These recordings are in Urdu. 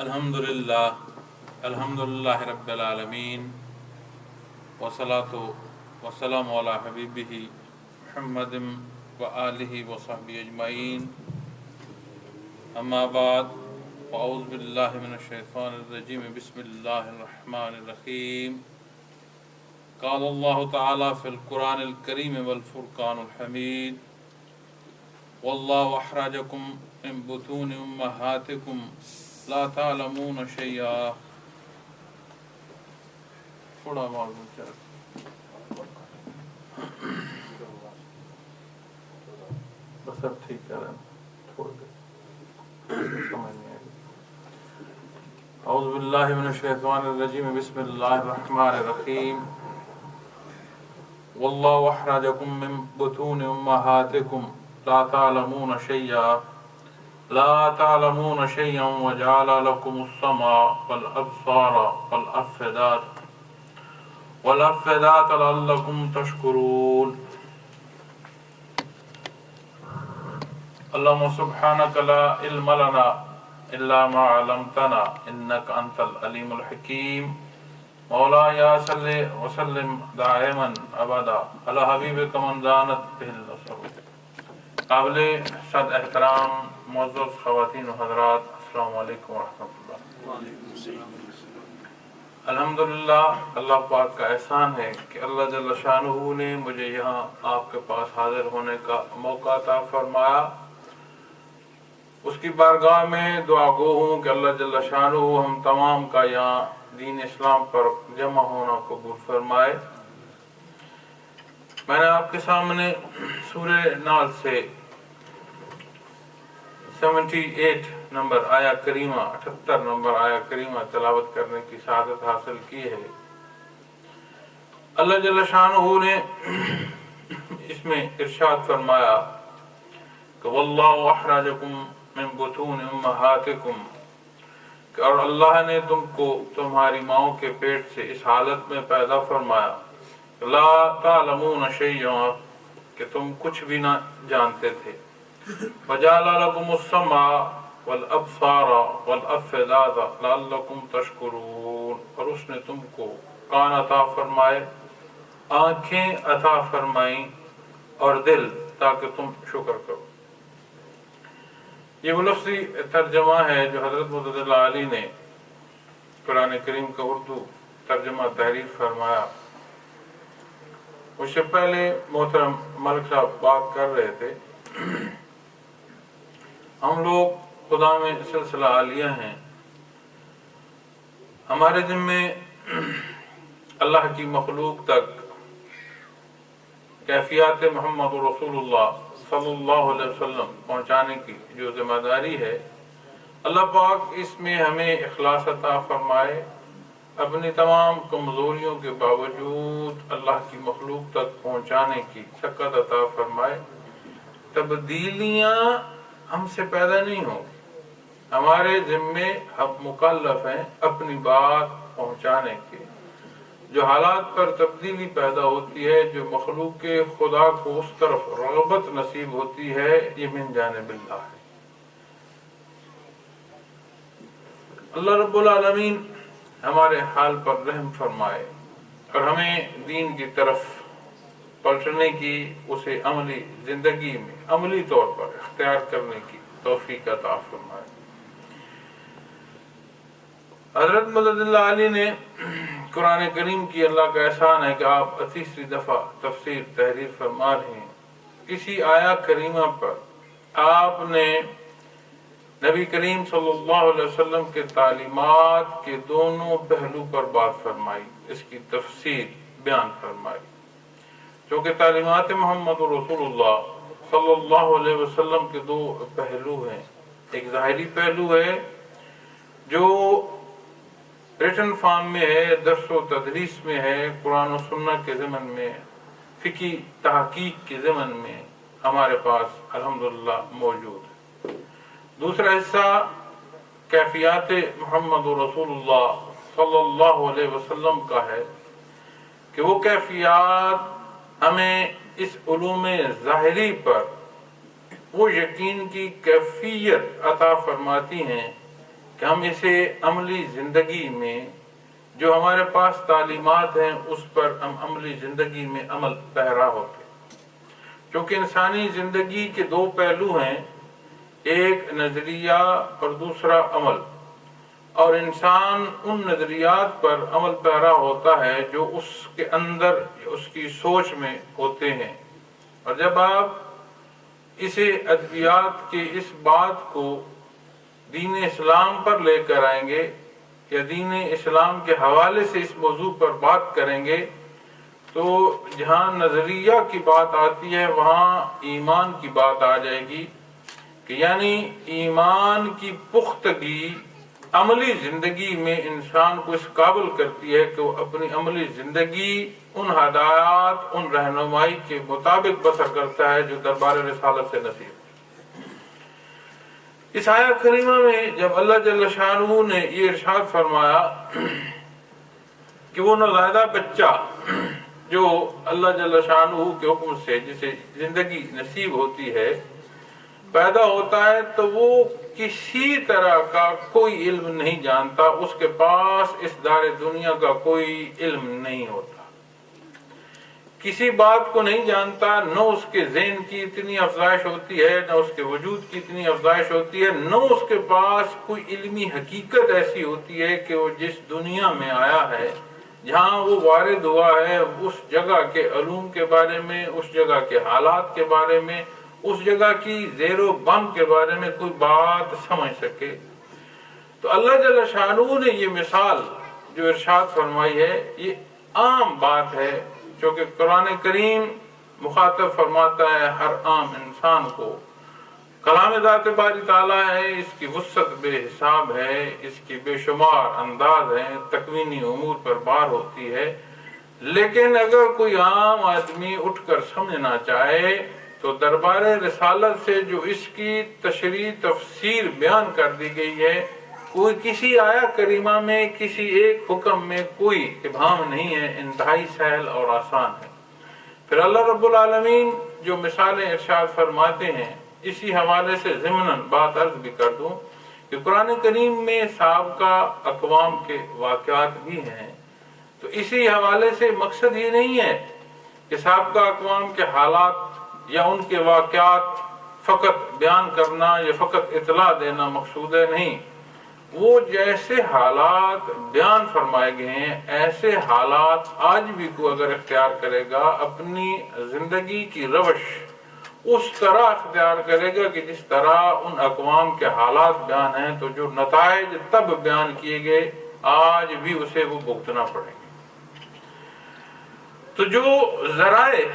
الحمدللہ رب العالمین والصلاۃ والسلام علی حبیبہ محمد وآلہ وصحبہ اجمعین اما بعد فاعوذ باللہ من الشیطان الرجیم بسم اللہ الرحمن الرحیم قال اللہ تعالی فی القرآن الکریم والفرقان الحمید واللہ اخرجکم من بطون امہاتکم لا تعلمون شیئا. تھوڑا معلوم چل بس اب ٹھیک ہے چھوڑ دے سمجھ نہیں آئی. اعوذ باللہ من الشیطان الرجیم بسم اللہ الرحمن الرحیم واللہ اخرجکم من بطون امہاتکم لا تعلمون شیئا وجعل لكم السمع والابصار والافئدة لعلكم تشکرون. اللهم سبحانك لا علم لنا الا ما علمتنا انك انت العليم الحكيم. مولاي صل وسلم دائما ابدا على حبيبك من دانت به النصر. قابل صد احترام معزز خواتین و حضرات، السلام علیکم ورحمۃ اللہ. الحمدللہ اللہ پاک کا احسان ہے کہ اللہ جل شانہ نے مجھے یہاں آپ کے پاس حاضر ہونے کا موقع عطا فرمایا. اس کی بارگاہ میں دعا گو ہوں کہ اللہ جل شانہ ہم تمام کا یہاں دین اسلام پر جمع ہونا قبول فرمائے. میں نے آپ کے سامنے سورہ نال سے 78 نمبر آیا کریمہ 78 نمبر آیا کریمہ تلاوت کرنے کی سعادت حاصل کی ہے. اللہ جل شانہ نے اس میں ارشاد فرمایا کہ واللہ اخرجکم من بطون امہاتکم، اور اللہ نے تم کو تمہاری ماؤں کے پیٹ سے اس حالت میں پیدا فرمایا لا تعلمون شیئا کہ تم کچھ بھی نہ جانتے تھے. وجعل لكم السمع والابصار والافئدة لعلكم تشکرون، اور اس نے تم کو کان عطا فرمائے، آنکھیں عطا فرمائیں اور دل، تاکہ تم شکر کرو. یہ وہ لفظی ترجمہ ہے جو حضرت مدد علی نے قرآن کریم کا اردو ترجمہ تحریر فرمایا. اس سے پہلے محترم ملک صاحب بات کر رہے تھے. ہم لوگ خدا میں سلسلہ عالیہ ہیں، ہمارے ذمے اللہ کی مخلوق تک کیفیات محمد رسول اللہ صلی اللہ علیہ وسلم پہنچانے کی جو ذمہ داری ہے، اللہ پاک اس میں ہمیں اخلاص عطا فرمائے. اپنی تمام کمزوریوں کے باوجود اللہ کی مخلوق تک پہنچانے کی شکت عطا فرمائے. تبدیلیاں ہم سے پیدا نہیں ہوں، ہمارے ذمے ہم مکلف ہیں اپنی بات پہنچانے کے. جو حالات پر تبدیلی پیدا ہوتی ہے، جو مخلوق کے خدا کو اس طرف رغبت نصیب ہوتی ہے، یہ من جانب اللہ ہے. اللہ رب العالمین ہمارے حال پر رحم فرمائے اور ہمیں دین کی طرف پلٹنے کی، اسے عملی زندگی میں عملی طور پر اختیار کرنے کی توفیق عطا فرمائے. حضرت مدد اللہ علی نے قرآن کریم کی اللہ کا احسان ہے کہ آپ 30 دفعہ تفسیر تحریر فرما رہے ہیں. اسی آیا کریمہ پر آپ نے نبی کریم صلی اللہ علیہ وسلم کے تعلیمات کے دونوں پہلو پر بات فرمائی، اس کی تفسیر بیان فرمائی. کیونکہ تعلیمات محمد رسول اللہ صلی اللہ علیہ وسلم کے دو پہلو ہیں. ایک ظاہری پہلو ہے جو ریٹن فارم میں ہے، درس و تدریس میں ہے، قرآن و سنت کے ضمن میں، فقہی تحقیق کے ضمن میں ہمارے پاس الحمدللہ موجود ہے. دوسرا حصہ کیفیات محمد رسول اللہ صلی اللہ علیہ وسلم کا ہے کہ وہ کیفیات ہمیں اس علوم ظاہری پر وہ یقین کی کیفیت عطا فرماتی ہیں کہ کہ ہم اسے عملی زندگی میں جو ہمارے پاس تعلیمات ہیں اس پر ہم عملی زندگی میں عمل پیرا ہوتے، کیونکہ انسانی زندگی کے دو پہلو ہیں، ایک نظریہ اور دوسرا عمل، اور انسان ان نظریات پر عمل پیرا ہوتا ہے جو اس کے اندر اس کی سوچ میں ہوتے ہیں۔ اور جب آپ اسے ادبیات کی اس بات کو دین اسلام پر لے کر آئیں گے یا دین اسلام کے حوالے سے اس موضوع پر بات کریں گے، تو جہاں نظریہ کی بات آتی ہے وہاں ایمان کی بات آ جائے گی، کہ یعنی ایمان کی پختگی عملی زندگی میں انسان کو اس قابل کرتی ہے کہ وہ اپنی عملی زندگی ان ہدایات، ان رہنمائی کے مطابق بسر کرتا ہے جو دربار رسالت سے نصیب۔ اس آیت کریمہ میں جب اللہ جل شانہ نے یہ ارشاد فرمایا کہ وہ نوزائیدہ بچہ جو اللہ جل شانہ کے حکم سے جسے زندگی نصیب ہوتی ہے پیدا ہوتا ہے، تو وہ کسی طرح کا کوئی علم نہیں جانتا، اس کے پاس اس دار دنیا کا کوئی علم نہیں ہوتا، کسی بات کو نہیں جانتا، نہ اس کے ذہن کی اتنی افزائش ہوتی ہے، نہ اس کے وجود کی اتنی افزائش ہوتی ہے، نہ اس کے پاس کوئی علمی حقیقت ایسی ہوتی ہے کہ وہ جس دنیا میں آیا ہے، جہاں وہ وارد ہوا ہے، اس جگہ کے علوم کے بارے میں، اس جگہ کے حالات کے بارے میں، اس جگہ کی زیر و بم کے بارے میں کوئی بات سمجھ سکے۔ تو اللہ جل شانہ نے یہ مثال جو ارشاد فرمائی ہے، یہ عام بات ہے، کیونکہ قرآن کریم مخاطب فرماتا ہے ہر عام انسان کو۔ کلام ذات باری تعالیٰ ہے، اس کی وسعت بے حساب ہے، اس کی بے شمار انداز ہے، تکوینی امور پر بار ہوتی ہے، لیکن اگر کوئی عام آدمی اٹھ کر سمجھنا چاہے تو دربار رسالت سے جو اس کی تشریح تفسیر بیان کر دی گئی ہے، کوئی کسی آیا کریمہ میں کسی ایک حکم میں کوئی ابہام نہیں ہے، انتہائی سہل اور آسان ہے۔ پھر اللہ رب العالمین جو مثالیں ارشاد فرماتے ہیں، اسی حوالے سے ضمناً بات عرض بھی کر دوں کہ قرآن کریم میں سابقہ اقوام کے واقعات بھی ہیں، تو اسی حوالے سے مقصد یہ نہیں ہے کہ سابقہ اقوام کے حالات یا ان کے واقعات فقط بیان کرنا یا فقط اطلاع دینا مقصود ہے، نہیں، وہ جیسے حالات بیان فرمائے گئے ہیں ایسے حالات آج بھی کوئی اگر اختیار کرے گا، اپنی زندگی کی روش اس طرح اختیار کرے گا کہ جس طرح ان اقوام کے حالات بیان ہیں، تو جو نتائج تب بیان کیے گئے آج بھی اسے وہ بھگتنا پڑیں گے۔ تو جو ذرائع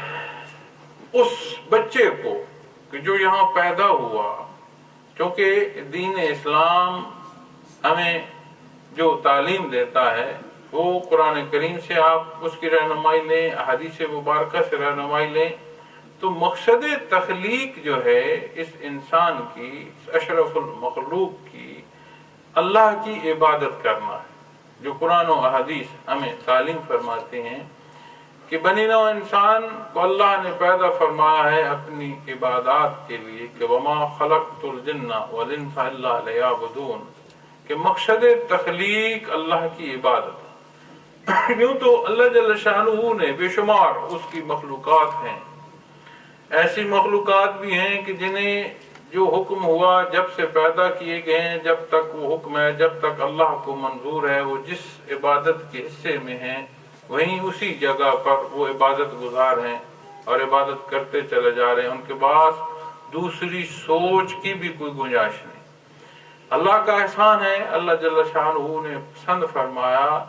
اس بچے کو کہ جو یہاں پیدا ہوا، کیونکہ دین اسلام ہمیں جو تعلیم دیتا ہے وہ قرآن کریم سے آپ اس کی رہنمائی لیں، احادیث مبارکہ سے رہنمائی لیں، تو مقصد تخلیق جو ہے اس انسان کی، اس اشرف المخلوق کی، اللہ کی عبادت کرنا ہے، جو قرآن و احادیث ہمیں تعلیم فرماتے ہیں کہ بنی نوع انسان کو اللہ نے پیدا فرمایا ہے اپنی عبادات کے لیے، کہ وما خلقت الجن والانس الا لیعبدون، کہ مقصد تخلیق اللہ کی عبادت۔ یوں تو اللہ جل شانہ نے بے شمار اس کی مخلوقات ہیں، ایسی مخلوقات بھی ہیں کہ جنہیں جو حکم ہوا جب سے پیدا کیے گئے ہیں، جب تک وہ حکم ہے، جب تک اللہ کو منظور ہے، وہ جس عبادت کے حصے میں ہیں وہیں اسی جگہ پر وہ عبادت گزار ہیں اور عبادت کرتے چلے جا رہے ہیں، ان کے پاس دوسری سوچ کی بھی کوئی گنجائش نہیں۔ اللہ کا احسان ہے، اللہ جل شانہ نے پسند فرمایا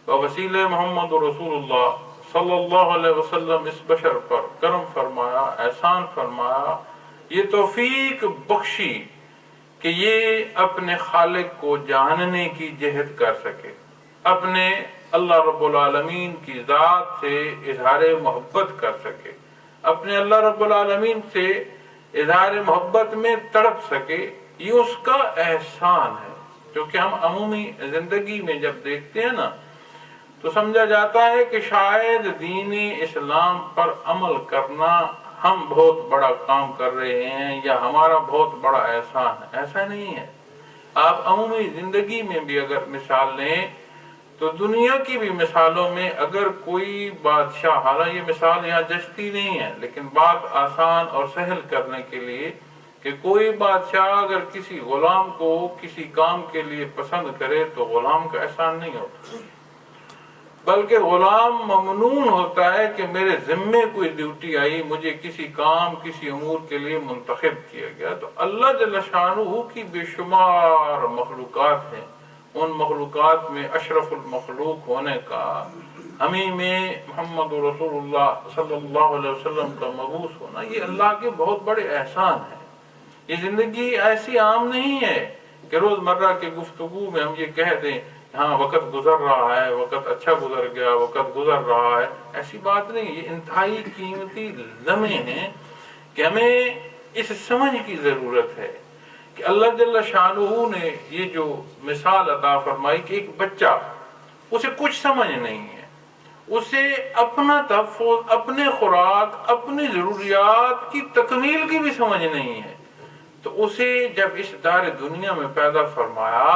وسیلہ محمد رسول اللہ صلی اللہ علیہ وسلم اس بشر پر کرم فرمایا، احسان فرمایا، یہ توفیق بخشی کہ یہ اپنے خالق کو جاننے کی جہد کر سکے، اپنے اللہ رب العالمین کی ذات سے اظہار محبت کر سکے، اپنے اللہ رب العالمین سے اظہار محبت میں تڑپ سکے، یہ اس کا احسان ہے۔ کیونکہ ہم عمومی زندگی میں جب دیکھتے ہیں نا تو سمجھا جاتا ہے کہ شاید دین اسلام پر عمل کرنا ہم بہت بڑا کام کر رہے ہیں یا ہمارا بہت بڑا احسان ہے۔ ایسا نہیں ہے، آپ عمومی زندگی میں بھی اگر مثال لیں تو دنیا کی بھی مثالوں میں اگر کوئی بادشاہ، حالانکہ یہ مثال یہاں جچتی نہیں ہے لیکن بات آسان اور سہل کرنے کے لیے، کہ کوئی بادشاہ اگر کسی غلام کو کسی کام کے لیے پسند کرے تو غلام کا احسان نہیں ہوتا، بلکہ غلام ممنون ہوتا ہے کہ میرے ذمے کوئی ڈیوٹی آئی، مجھے کسی کام کسی امور کے لیے منتخب کیا گیا۔ تو اللہ جل شانہ کی بے شمار مخلوقات ہیں، ان مخلوقات میں اشرف المخلوق ہونے کا، ہمیں میں محمد رسول اللہ صلی اللہ علیہ وسلم کا مبعوث ہونا، یہ اللہ کے بہت بڑے احسان ہیں۔ یہ زندگی ایسی عام نہیں ہے کہ روز مرہ کے گفتگو میں ہم یہ کہہ دیں ہاں وقت گزر رہا ہے، وقت اچھا گزر گیا، وقت گزر رہا ہے، ایسی بات نہیں۔ یہ انتہائی قیمتی لمحے ہیں کہ ہمیں اس سمجھ کی ضرورت ہے کہ اللہ جل شانہ نے یہ جو مثال عطا فرمائی کہ ایک بچہ، اسے کچھ سمجھ نہیں ہے، اسے اپنا تحفظ، اپنے خوراک، اپنی ضروریات کی تکمیل کی بھی سمجھ نہیں ہے، تو اسے جب اس دار دنیا میں پیدا فرمایا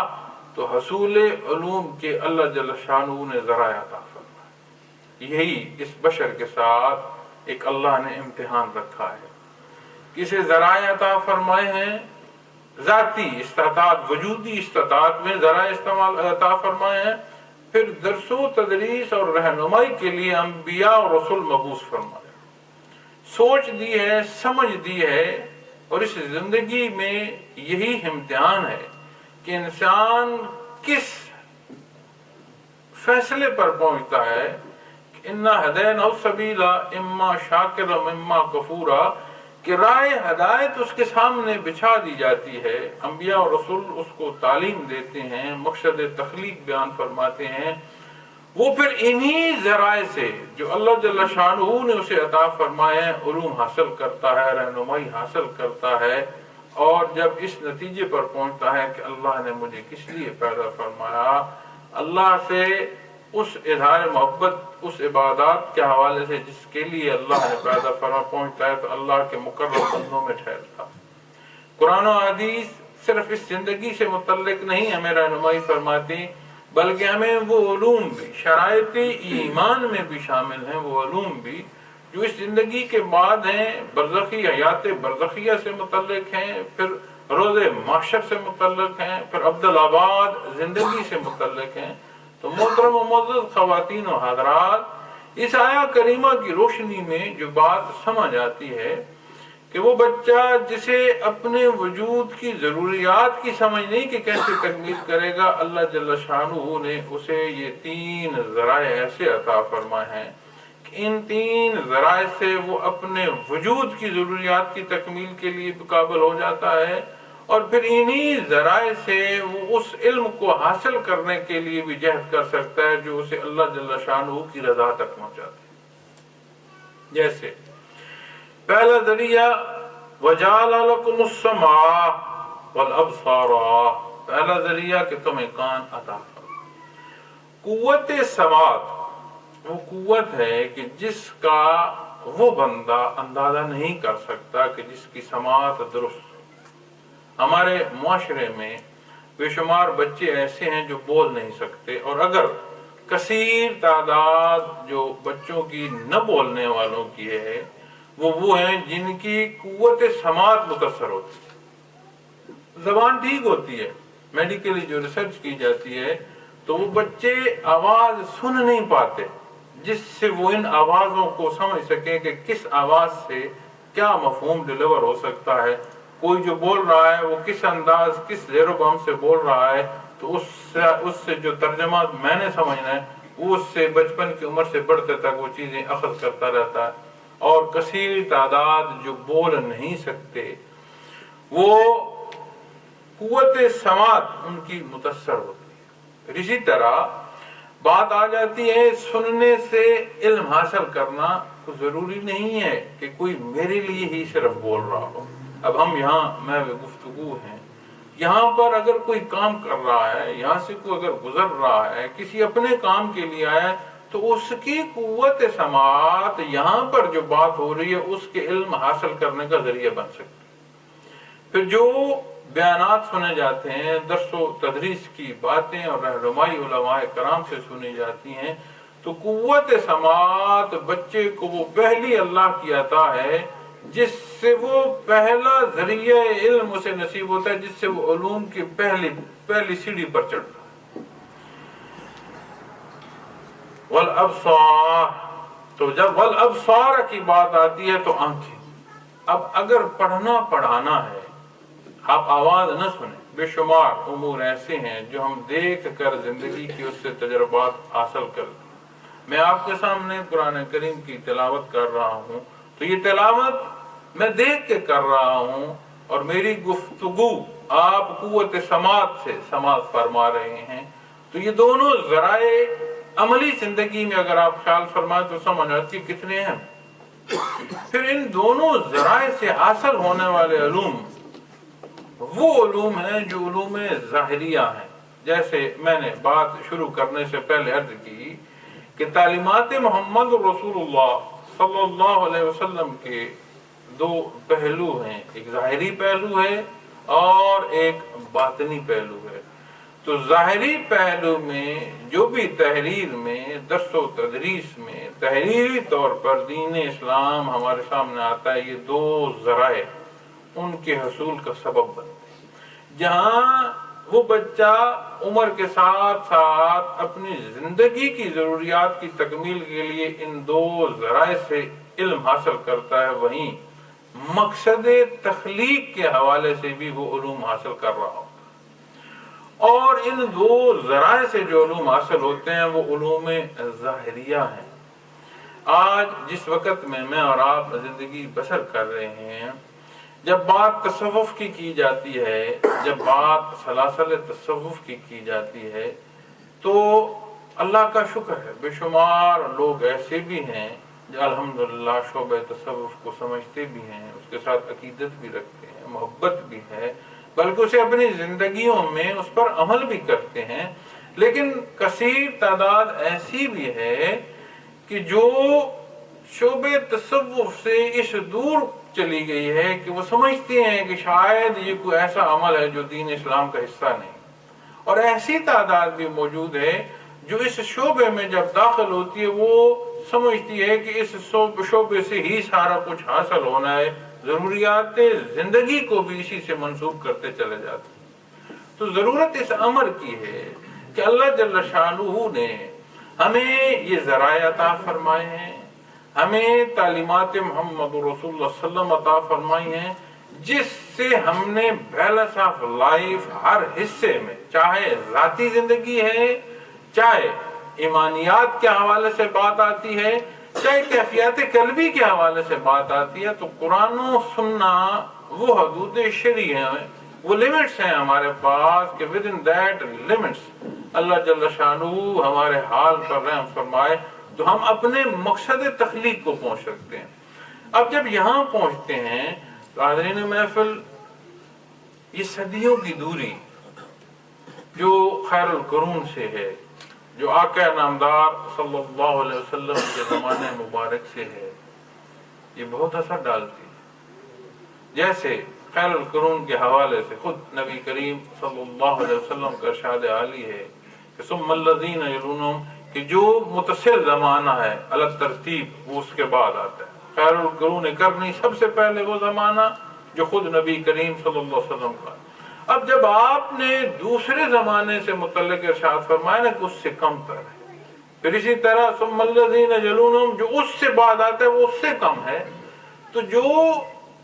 تو حصول علوم کے اللہ جل شانہ نے ذرائع عطا فرمایا۔ یہی اس بشر کے ساتھ ایک اللہ نے امتحان رکھا ہے، کسے ذرائع عطا فرمائے ہیں، ذاتی استطاعت، وجودی استطاعت میں ذرائع استعمال عطا فرمائے ہیں، پھر درس و تدریس اور رہنمائی کے لیے انبیاء اور رسول مبعوث فرمائے، سوچ دی ہے، سمجھ دی ہے، اور اس زندگی میں یہی امتحان ہے کہ انسان کس فیصلے پر پہنچتا ہے کہ انا ہدینہ السبیل اما شاکرا اما کفورا، کہ راہ ہدایت اس کے سامنے بچھا دی جاتی ہے، انبیاء اور رسول اس کو تعلیم دیتے ہیں، مقصد تخلیق بیان فرماتے ہیں، وہ پھر انہی ذرائع سے جو اللہ جل شانہ نے اسے عطا فرمائے ہیں علوم حاصل کرتا ہے، رہنمائی حاصل کرتا ہے، اور جب اس نتیجے پر پہنچتا ہے کہ اللہ نے مجھے کس لیے پیدا فرمایا، اللہ سے اس اظہار محبت، اس عبادات کے حوالے سے جس کے لیے اللہ نے پیدا فرما پہنچتا ہے تو اللہ کے مقرب بندوں میں ٹھہرتا۔ قرآن و حدیث صرف اس زندگی سے متعلق نہیں ہمیں رہنمائی فرماتی، بلکہ ہمیں وہ علوم بھی شرائط ایمان میں بھی شامل ہیں، وہ علوم بھی جو اس زندگی کے بعد ہیں، برزخی حیات برزخیہ سے متعلق ہیں، پھر روز محشر سے متعلق ہیں، پھر عبدالآباد زندگی سے متعلق ہیں۔ تو محترم و معزز خواتین و حضرات، اس آیہ کریمہ کی روشنی میں جو بات سمجھ آتی ہے کہ وہ بچہ جسے اپنے وجود کی ضروریات کی سمجھ نہیں کہ کیسے تکمیل کرے گا، اللہ جل شانہ نے اسے یہ 3 ذرائع ایسے عطا فرمائے ہیں کہ ان 3 ذرائع سے وہ اپنے وجود کی ضروریات کی تکمیل کے لیے قابل ہو جاتا ہے، اور پھر انہی ذرائع سے وہ اس علم کو حاصل کرنے کے لیے بھی جہد کر سکتا ہے جو اسے اللہ جل شانہ کی رضا تک پہنچاتا ہے۔ جیسے پہلا ذریعہ وَجَعَلَ لَكُمُ السَّمْعَ وَالْأَبْصَارَ، پہلا ذریعہ کہ تمہیں کان عطا فرمایا۔ قوت سماعت وہ قوت ہے کہ جس کا وہ بندہ اندازہ نہیں کر سکتا کہ جس کی سماعت درست۔ ہمارے معاشرے میں بے شمار بچے ایسے ہیں جو بول نہیں سکتے، اور اگر کثیر تعداد جو بچوں کی نہ بولنے والوں کی ہے وہ ہیں جن کی قوت سماعت متاثر ہوتی ہے، زبان ٹھیک ہوتی ہے، میڈیکلی جو ریسرچ کی جاتی ہے تو وہ بچے آواز سن نہیں پاتے جس سے وہ ان آوازوں کو سمجھ سکیں کہ کس آواز سے کیا مفہوم ڈیلیور ہو سکتا ہے، کوئی جو بول رہا ہے وہ کس انداز، کس زیر و بم سے بول رہا ہے، تو اس سے جو ترجمہ میں نے سمجھنا ہے وہ اس سے بچپن کی عمر سے بڑھتے تک وہ چیزیں اخذ کرتا رہتا ہے، اور کثیر تعداد جو بول نہیں سکتے وہ قوت سماعت ان کی متاثر ہوتی ہے۔ اسی طرح بات آ جاتی ہے سننے سے علم حاصل کرنا، تو ضروری نہیں ہے کہ کوئی میرے لیے ہی صرف بول رہا ہو۔ اب ہم یہاں میں گفتگو ہیں، یہاں پر اگر کوئی کام کر رہا ہے، یہاں سے کوئی اگر گزر رہا ہے کسی اپنے کام کے لیے آیا ہے، تو اس کی قوت سماعت یہاں پر جو بات ہو رہی ہے اس کے علم حاصل کرنے کا ذریعہ بن سکتی ہے۔ پھر جو بیانات سنے جاتے ہیں، درس و تدریس کی باتیں اور رہنمائی علماء کرام سے سنی جاتی ہیں، تو قوت سماعت بچے کو وہ پہلی اللہ کی عطا ہے جس سے وہ پہلا ذریعہ علم اسے نصیب ہوتا ہے، جس سے وہ علوم کی پہلی سیڑھی پر چڑھتا ہے۔ والابصار، تو جب والابصار کی بات آتی ہے تو آنکھیں۔ اب اگر پڑھنا پڑھانا ہے، آپ آواز نہ سنیں، بے شمار امور ایسے ہیں جو ہم دیکھ کر زندگی کی اس سے تجربات حاصل کرتے ہیں۔ میں آپ کے سامنے قرآن کریم کی تلاوت کر رہا ہوں تو یہ تلاوت میں دیکھ کے کر رہا ہوں، اور میری گفتگو آپ قوت سماعت سے سماعت فرما رہے ہیں، تو یہ دونوں ذرائع عملی زندگی میں اگر آپ خیال فرمائیں تو سمجھ آتی ہے کتنے ہیں۔ پھر ان دونوں ذرائع سے حاصل ہونے والے علوم وہ علوم ہیں جو علوم ظاہریہ ہیں۔ جیسے میں نے بات شروع کرنے سے پہلے عرض کی کہ تعلیمات محمد رسول اللہ صلی اللہ علیہ وسلم کے دو پہلو ہیں، ایک ظاہری پہلو ہے اور ایک باطنی پہلو ہے۔ تو ظاہری پہلو میں جو بھی تحریر میں، درس و تدریس میں تحریری طور پر دین اسلام ہمارے سامنے آتا ہے، یہ دو ذرائع ان کے حصول کا سبب بنتے ہیں۔ جہاں وہ بچہ عمر کے ساتھ ساتھ اپنی زندگی کی ضروریات کی تکمیل کے لیے ان دو ذرائع سے علم حاصل کرتا ہے، وہیں مقصد تخلیق کے حوالے سے بھی وہ علوم حاصل کر رہا ہوتا ہے۔ اور ان دو ذرائع سے جو علوم حاصل ہوتے ہیں وہ علوم ظاہریہ ہیں۔ آج جس وقت میں اور آپ زندگی بسر کر رہے ہیں، جب بات تصوف کی جاتی ہے، جب بات سلاسل تصوف کی جاتی ہے، تو اللہ کا شکر ہے بے شمار لوگ ایسے بھی ہیں جو الحمدللہ شعبہ تصوف کو سمجھتے بھی ہیں، اس کے ساتھ عقیدت بھی رکھتے ہیں، محبت بھی ہے، بلکہ اسے اپنی زندگیوں میں اس پر عمل بھی کرتے ہیں۔ لیکن کثیر تعداد ایسی بھی ہے کہ جو شعبہ تصوف سے اس دور چلی گئی ہے کہ وہ سمجھتے ہیں کہ شاید یہ کوئی ایسا عمل ہے جو دین اسلام کا حصہ نہیں، اور ایسی تعداد بھی موجود ہے جو اس شعبے میں جب داخل ہوتی ہے وہ سمجھتی ہے کہ اس شعبے سے ہی سارا کچھ حاصل ہونا ہے، ضروریات زندگی کو بھی اسی سے منسوب کرتے چلے جاتے ہیں۔ تو ضرورت اس امر کی ہے کہ اللہ جل شانہ نے ہمیں یہ ذرائع عطا فرمائے ہیں، ہمیں تعلیمات محمد رسول اللہ صلی اللہ علیہ وسلم عطا فرمائی ہیں، جس سے ہم نے بیلنس آف لائف ہر حصے میں، چاہے ذاتی زندگی ہے، چاہے ایمانیات کے حوالے سے بات آتی ہے، چاہے کیفیات قلبی کے حوالے سے بات آتی ہے، تو قرآن و سنت وہ حدود شرعی ہیں، وہ لیمٹس ہیں ہمارے پاس کہ ود ان دیٹ لیمٹس اللہ جل شانہ ہمارے حال پر رحم فرمائے تو ہم اپنے مقصد تخلیق کو پہنچ سکتے ہیں۔ اب جب یہاں پہنچتے ہیں تو حاضرین محفل، یہ صدیوں کی دوری جو خیر القرون سے ہے، جو آقا نامدار صلی اللہ علیہ وسلم کے زمانے مبارک سے ہے، یہ بہت اثر ڈالتی ہے۔ جیسے خیر القرون کے حوالے سے خود نبی کریم صلی اللہ علیہ وسلم کا ارشاد عالی ہے کہ ثم الذین یلونہم، کہ جو متصل زمانہ ہے الگ ترتیب وہ اس کے بعد آتا ہے۔ خیر القرون کرنی، سب سے پہلے وہ زمانہ جو خود نبی کریم صلی اللہ علیہ وسلم کا۔ اب جب آپ نے دوسرے زمانے سے متعلق ارشاد فرمایا نا کہ اس سے کم تر ہے، پھر اسی طرح ثم الذین یلونہم جو اس سے بعد آتا ہے وہ اس سے کم ہے، تو جو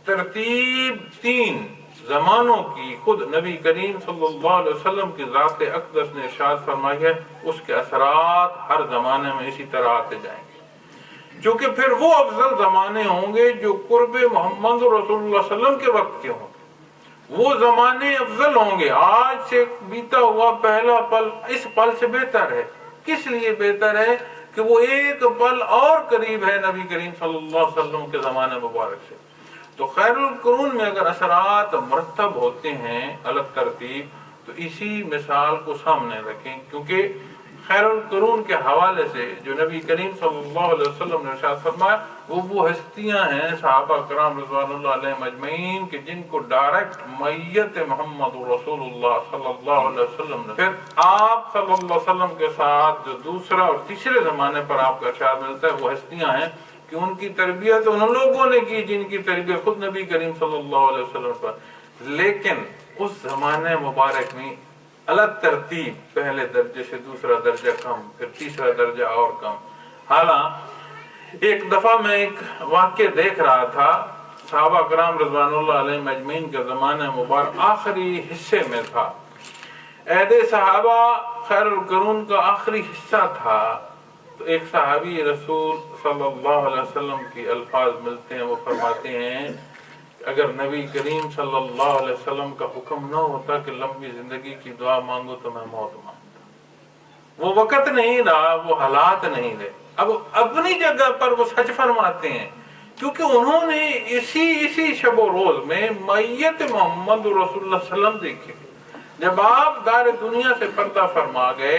ترتیب تین زمانوں کی خود نبی کریم صلی اللہ علیہ وسلم کی ذات اقدس نے ارشاد فرمائی ہے، اس کے اثرات ہر زمانے میں اسی طرح آتے جائیں گے، چونکہ پھر وہ افضل زمانے ہوں گے جو قرب محمد رسول اللہ صلی اللہ علیہ وسلم کے وقت کے ہوں گے، وہ زمانے افضل ہوں گے۔ آج سے بیتا ہوا پہلا پل اس پل سے بہتر ہے۔ کس لیے بہتر ہے؟ کہ وہ ایک پل اور قریب ہے نبی کریم صلی اللہ علیہ وسلم کے زمانے مبارک سے۔ تو خیر القرون میں اگر اثرات مرتب ہوتے ہیں الگ ترتیب، تو اسی مثال کو سامنے رکھیں، کیونکہ خیر القرون کے حوالے سے جو نبی کریم صلی اللہ علیہ وسلم نے ارشاد فرمایا وہ ہستیاں ہیں صحابہ کرام رضوان اللہ علیہم اجمعین کہ جن کو ڈائریکٹ میت محمد رسول اللہ صلی اللہ علیہ وسلم نے پھر آپ صلی اللہ علیہ وسلم کے ساتھ جو دوسرا اور تیسرے زمانے پر آپ کا ارشاد ملتا ہے وہ ہستیاں ہیں کہ ان کی تربیت ان لوگوں نے کی جن کی تربیت خود نبی کریم صلی اللہ علیہ وسلم پر، لیکن اس زمانے مبارک میں الگ ترتیب، پہلے درجے سے دوسرا درجہ کم، پھر تیسرا درجہ اور کم۔ حالانکہ ایک دفعہ میں ایک واقعہ دیکھ رہا تھا، صحابہ کرام رضوان اللہ علیہم اجمعین کا زمانہ مبارک آخری حصے میں تھا، عہد صحابہ خیر القرون کا آخری حصہ تھا، تو ایک صحابی رسول صلی اللہ علیہ وسلم کی الفاظ ملتے ہیں، وہ فرماتے ہیں اگر نبی کریم صلی اللہ علیہ وسلم کا حکم نہ ہوتا کہ لمبی زندگی کی دعا مانگو تو میں موت مانگتا۔ وہ وقت نہیں رہا، وہ حالات نہیں رہے۔ اب اپنی جگہ پر وہ سچ فرماتے ہیں، کیونکہ انہوں نے اسی شب و روز میں میت محمد رسول اللہ صلی اللہ علیہ وسلم دیکھی۔ جب آپ دار دنیا سے پردہ فرما گئے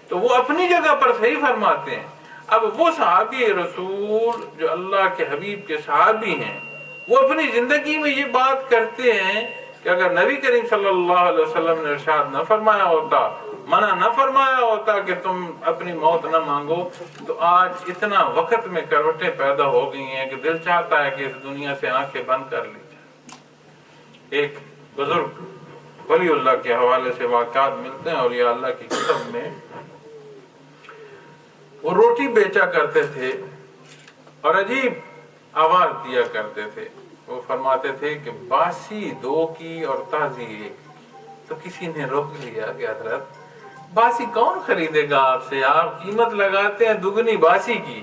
تو وہ اپنی جگہ پر صحیح فرماتے ہیں۔ اب وہ صحابی رسول جو اللہ کے حبیب کے صحابی ہیں، وہ اپنی زندگی میں یہ بات کرتے ہیں کہ اگر نبی کریم صلی اللہ علیہ وسلم نے ارشاد نہ فرمایا ہوتا، منع نہ فرمایا ہوتا کہ تم اپنی موت نہ مانگو، تو آج اتنا وقت میں کروٹیں پیدا ہو گئی ہیں کہ دل چاہتا ہے کہ اس دنیا سے آنکھیں بند کر لی جائے۔ ایک بزرگ ولی اللہ کے حوالے سے واقعات ملتے ہیں اولیاء اللہ کی کتب میں، وہ روٹی بیچا کرتے تھے اور عجیب آواز دیا کرتے تھے۔ وہ فرماتے تھے کہ باسی دو کی اور تازی ایک۔ تو کسی نے روک لیا کہ حضرت باسی کون خریدے گا آپ سے؟ آپ قیمت لگاتے ہیں دگنی باسی کی،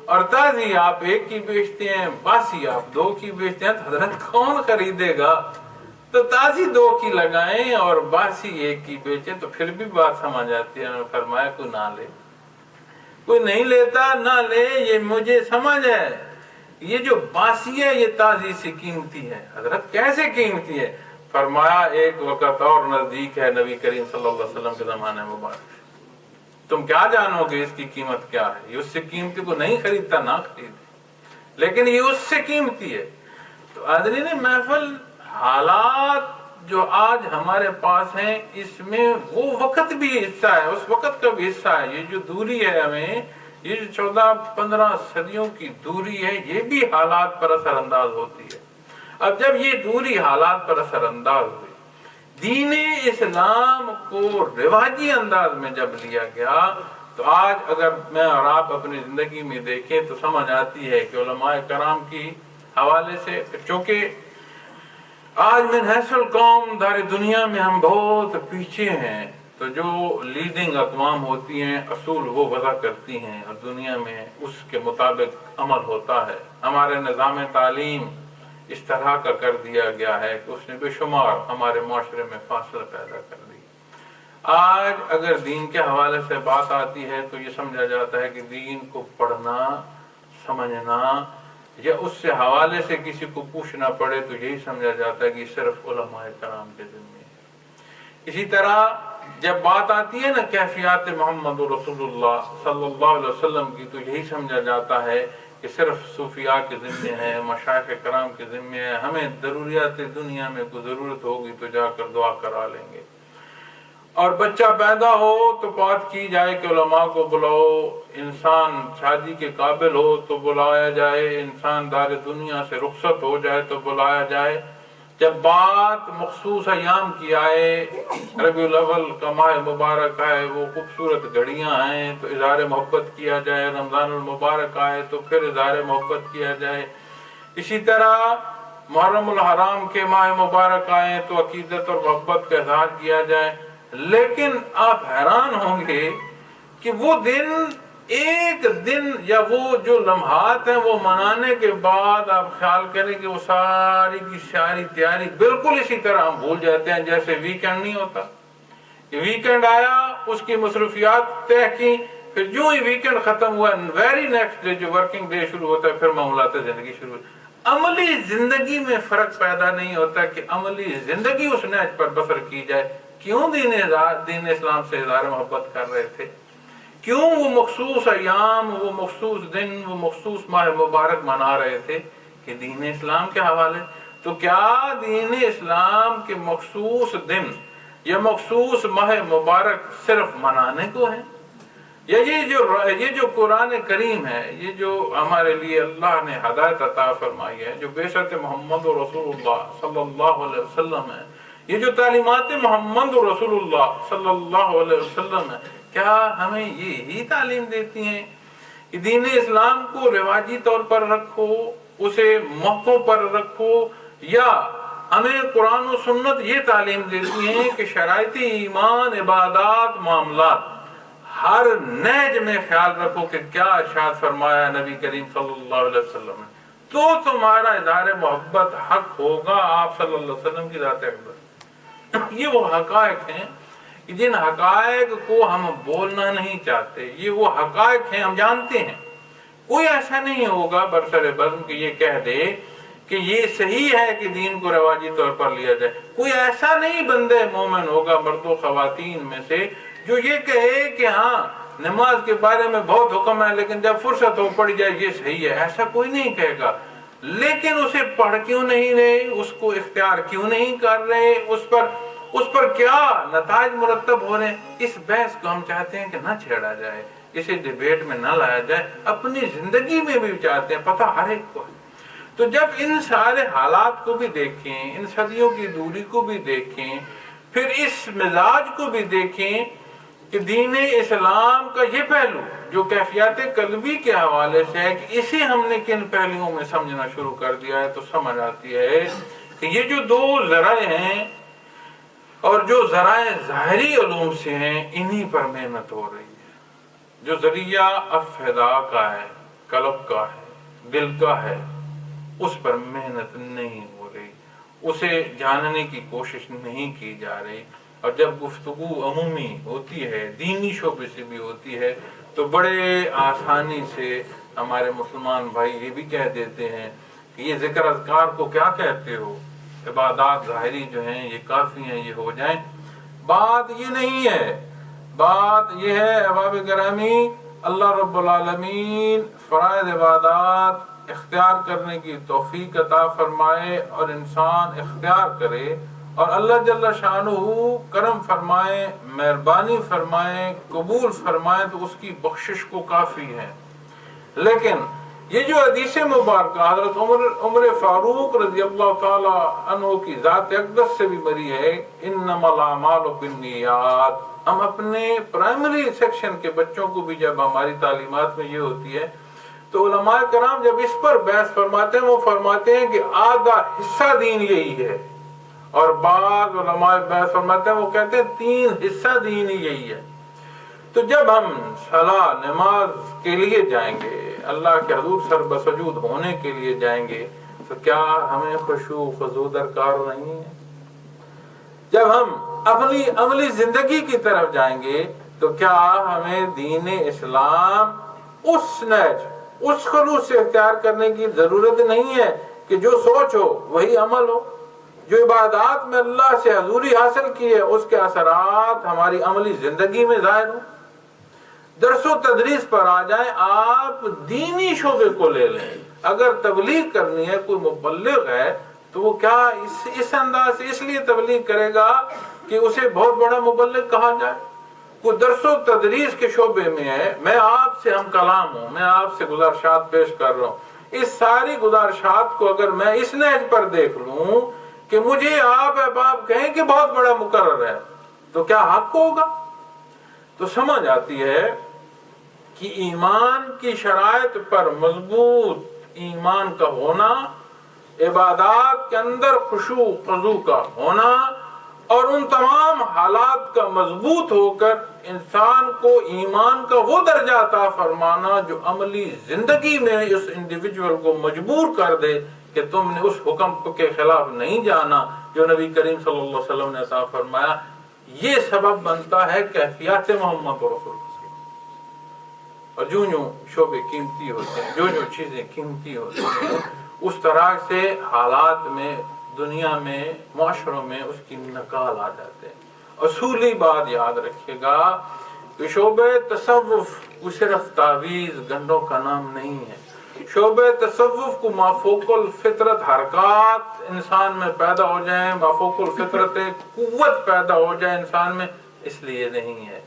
اور تازی آپ ایک کی بیچتے ہیں، باسی آپ دو کی بیچتے ہیں، تو حضرت کون خریدے گا؟ تو تازی دو کی لگائیں اور باسی ایک کی بیچیں تو پھر بھی بات سمجھ آتی ہے۔ فرمایا کوئی نہ لے، کوئی نہیں لیتا نہ لے، یہ مجھے سمجھ ہے، یہ جو باسی ہے یہ تازی سے قیمتی ہے۔ حضرت کیسے قیمتی ہے؟ فرمایا ایک وقت اور نزدیک ہے نبی کریم صلی اللہ علیہ وسلم کے زمانے مبارک، تم کیا جانو گے اس کی قیمت کیا ہے؟ یہ اس سے قیمتی کو نہیں خریدتا، نہ خریدے، لیکن یہ اس سے قیمتی ہے۔ تو حاضرین محفل، حالات جو آج ہمارے پاس ہیں اس میں وہ وقت بھی حصہ ہے، اس وقت کا بھی حصہ ہے۔ یہ جو دوری ہے ہمیں، یہ جو 14-15 صدیوں کی دوری ہے، یہ بھی حالات پر اثر انداز ہوتی ہے۔ اب جب یہ دوری حالات پر اثر انداز ہوئی، دین اسلام کو رواجی انداز میں جب لیا گیا، تو آج اگر میں اور آپ اپنی زندگی میں دیکھیں تو سمجھ آتی ہے کہ علماء کرام کی حوالے سے، چونکہ آج من حیث القوم دار دنیا میں ہم بہت پیچھے ہیں، تو جو لیڈنگ اقوام ہوتی ہیں اصول وہ وضع کرتی ہیں اور دنیا میں اس کے مطابق عمل ہوتا ہے۔ ہمارے نظام تعلیم اس طرح کا کر دیا گیا ہے کہ اس نے بے شمار ہمارے معاشرے میں فاصلہ پیدا کر دی۔ آج اگر دین کے حوالے سے بات آتی ہے تو یہ سمجھا جاتا ہے کہ دین کو پڑھنا، سمجھنا یا اس سے حوالے سے کسی کو پوچھنا پڑے تو یہی سمجھا جاتا ہے کہ صرف علماء کرام کے ذمہ ہے۔ اسی طرح جب بات آتی ہے نا کیفیات محمد رسول اللہ صلی اللہ علیہ وسلم کی، تو یہی سمجھا جاتا ہے کہ صرف صوفیاء کے ذمے ہے، مشائخ کرام کے ذمے ہے، ہمیں ضروریات دنیا میں کوئی ضرورت ہوگی تو جا کر دعا کرا لیں گے۔ اور بچہ پیدا ہو تو بات کی جائے کہ علماء کو بلاؤ، انسان شادی کے قابل ہو تو بلایا جائے، انسان دار دنیا سے رخصت ہو جائے تو بلایا جائے۔ جب بات مخصوص ایام کی آئے، ربیع الاول کا ماہ مبارک آئے، وہ خوبصورت گھڑیاں ہیں تو اظہار محبت کیا جائے، رمضان المبارک آئے تو پھر اظہار محبت کیا جائے، اسی طرح محرم الحرام کے ماہ مبارک آئے تو عقیدت اور محبت کا اظہار کیا جائے۔ لیکن آپ حیران ہوں گے کہ وہ دن، ایک دن یا وہ جو لمحات ہیں وہ منانے کے بعد آپ خیال کریں کہ وہ ساری کی ساری تیاری بالکل اسی طرح ہم بھول جاتے ہیں جیسے ویکنڈ نہیں ہوتا کہ ویکنڈ آیا، اس کی مصروفیات طے کی، پھر جو ہی ویکنڈ ختم ہوا ویری نیکسٹ ڈے جو ورکنگ ڈے شروع ہوتا ہے پھر معاملات زندگی شروع ہوتی ہے۔ عملی زندگی میں فرق پیدا نہیں ہوتا کہ عملی زندگی اس نہج پر بسر کی جائے۔ کیوں دین اسلام سے اظہار محبت کر رہے تھے؟ کیوں وہ مخصوص ایام، وہ مخصوص دن، وہ مخصوص ماہ مبارک منا رہے تھے؟ کہ دین اسلام کے حوالے۔ تو کیا دین اسلام کے مخصوص دن یا مخصوص ماہ مبارک صرف منانے کو ہے؟ یا یہ جو قرآن کریم ہے، یہ جو ہمارے لیے اللہ نے ہدایت عطا فرمائی ہے، جو بعثت محمد رسول اللہ صلی اللہ علیہ وسلم ہے، یہ جو تعلیمات محمد رسول اللہ صلی اللہ علیہ وسلم ہے، کیا ہمیں یہی تعلیم دیتی ہیں کہ دین اسلام کو رواجی طور پر رکھو، اسے موقعوں پر رکھو، یا ہمیں قرآن و سنت یہ تعلیم دیتی ہیں کہ شرائط ایمان، عبادات، معاملات ہر نہج میں خیال رکھو کہ کیا ارشاد فرمایا نبی کریم صلی اللہ علیہ وسلم نے، تو تمہارا اظہار محبت حق ہوگا آپ صلی اللہ علیہ وسلم کی ذات اقدس۔ یہ وہ حقائق ہیں جن حقائق کو ہم بولنا نہیں چاہتے، یہ وہ حقائق ہیں ہم جانتے ہیں۔ کوئی ایسا نہیں ہوگا برسر بزم کہ یہ کہہ دے کہ یہ صحیح ہے کہ دین کو رواجی طور پر لیا جائے۔ کوئی ایسا نہیں بندے مومن ہوگا مرد و خواتین میں سے جو یہ کہے کہ ہاں نماز کے بارے میں بہت حکم ہے لیکن جب فرصت ہو پڑ جائے یہ صحیح ہے، ایسا کوئی نہیں کہے گا۔ لیکن اسے پڑھ کیوں نہیں رہے، اس کو اختیار کیوں نہیں کر رہے، اس پر کیا نتائج مرتب ہو رہے ہیں؟ اس بحث کو ہم چاہتے ہیں کہ نہ چھیڑا جائے، اسے ڈیبیٹ میں نہ لایا جائے، اپنی زندگی میں بھی چاہتے ہیں، پتہ ہر ایک کو ہے۔ تو جب ان سارے حالات کو بھی دیکھیں، ان صدیوں کی دوری کو بھی دیکھیں، پھر اس مزاج کو بھی دیکھیں کہ دین اسلام کا یہ پہلو جو کیفیات قلبی کے حوالے سے ہے کہ اسے ہم نے کن پہلوؤں میں سمجھنا شروع کر دیا ہے، تو سمجھ آتی ہے کہ یہ جو دو ذرائع ہیں اور جو ذرائع ظاہری علوم سے ہیں، انہی پر محنت ہو رہی ہے۔ جو ذریعہ افہدا کا ہے، قلب کا ہے، دل کا ہے، اس پر محنت نہیں ہو رہی، اسے جاننے کی کوشش نہیں کی جا رہی۔ اور جب گفتگو عمومی ہوتی ہے، دینی شعبے سے بھی ہوتی ہے، تو بڑے آسانی سے ہمارے مسلمان بھائی یہ بھی کہہ دیتے ہیں کہ یہ ذکر اذکار کو کیا کہتے ہو، عبادات ظاہری جو ہیں یہ کافی ہیں، یہ ہو جائیں۔ بات یہ نہیں ہے، بات یہ ہے احباب گرامی، اللہ رب العالمین فرائض عبادات اختیار کرنے کی توفیق عطا فرمائے اور انسان اختیار کرے، اور اللہ جل شانہ کرم فرمائے، مہربانی فرمائے، قبول فرمائے، تو اس کی بخشش کو کافی ہے۔ لیکن یہ جو حدیث مبارکہ حضرت عمر فاروق رضی اللہ تعالی عنہ کی ذات اقدس سے بھی بری ہے، انما الاعمال بالنیات، ہم اپنے پرائمری سیکشن کے بچوں کو بھی جب ہماری تعلیمات میں یہ ہوتی ہے تو علماء کرام جب اس پر بحث فرماتے ہیں، وہ فرماتے ہیں کہ آدھا حصہ دین یہی ہے، اور بعض علماء بحث فرماتے ہیں، وہ کہتے ہیں 3 حصہ دین ہی یہی ہے۔ تو جب ہم صلاح نماز کے لیے جائیں گے، اللہ کے حضور سر بسجود ہونے کے لیے جائیں گے، تو کیا ہمیں خشوع خضوع درکار نہیں ہے؟ جب ہم اپنی عملی زندگی کی طرف جائیں گے تو کیا ہمیں دین اسلام اس نہج، اس خلوص سے اختیار کرنے کی ضرورت نہیں ہے کہ جو سوچ ہو وہی عمل ہو، جو عبادات میں اللہ سے حضوری حاصل کی ہے اس کے اثرات ہماری عملی زندگی میں ظاہر ہوں؟ درس و تدریس پر آ جائیں، آپ دینی شعبے کو لے لیں، اگر تبلیغ کرنی ہے، کوئی مبلغ ہے تو وہ کیا اس انداز سے اس لیے تبلیغ کرے گا کہ اسے بہت بڑا مبلغ کہا جائے؟ کوئی درس و تدریس کے شعبے میں ہے، میں آپ سے ہم کلام ہوں، میں آپ سے گزارشات پیش کر رہا ہوں، اس ساری گزارشات کو اگر میں اس نہج پر دیکھ لوں کہ مجھے آپ احباب کہیں کہ بہت بڑا مقرر ہے، تو کیا حق ہوگا؟ تو سمجھ آتی ہے کہ ایمان کی شرائط پر مضبوط ایمان کا ہونا، عبادات کے اندر خشوع خضوع کا ہونا، اور ان تمام حالات کا مضبوط ہو کر انسان کو ایمان کا وہ درجہ عطا فرمانا جو عملی زندگی میں اس انڈیویجول کو مجبور کر دے کہ تم نے اس حکم کے خلاف نہیں جانا جو نبی کریم صلی اللہ علیہ وسلم نے عطا فرمایا، یہ سبب بنتا ہے کیفیات محمد رسول اللہ۔ اور جو شعبے قیمتی ہوتے ہیں، جو چیزیں قیمتی ہوتی ہیں، اس طرح سے حالات میں، دنیا میں، معاشروں میں اس کی نقال آ جاتے ہیں۔ اصولی بات یاد رکھیے گا کہ شعبہ تصوف وہ صرف تعویذ گنڈوں کا نام نہیں ہے. شعبہ تصوف کو مافوق الفطرت حرکات انسان میں پیدا ہو جائیں، مافوق الفطرت قوت پیدا ہو جائے انسان میں، اس لیے نہیں ہے.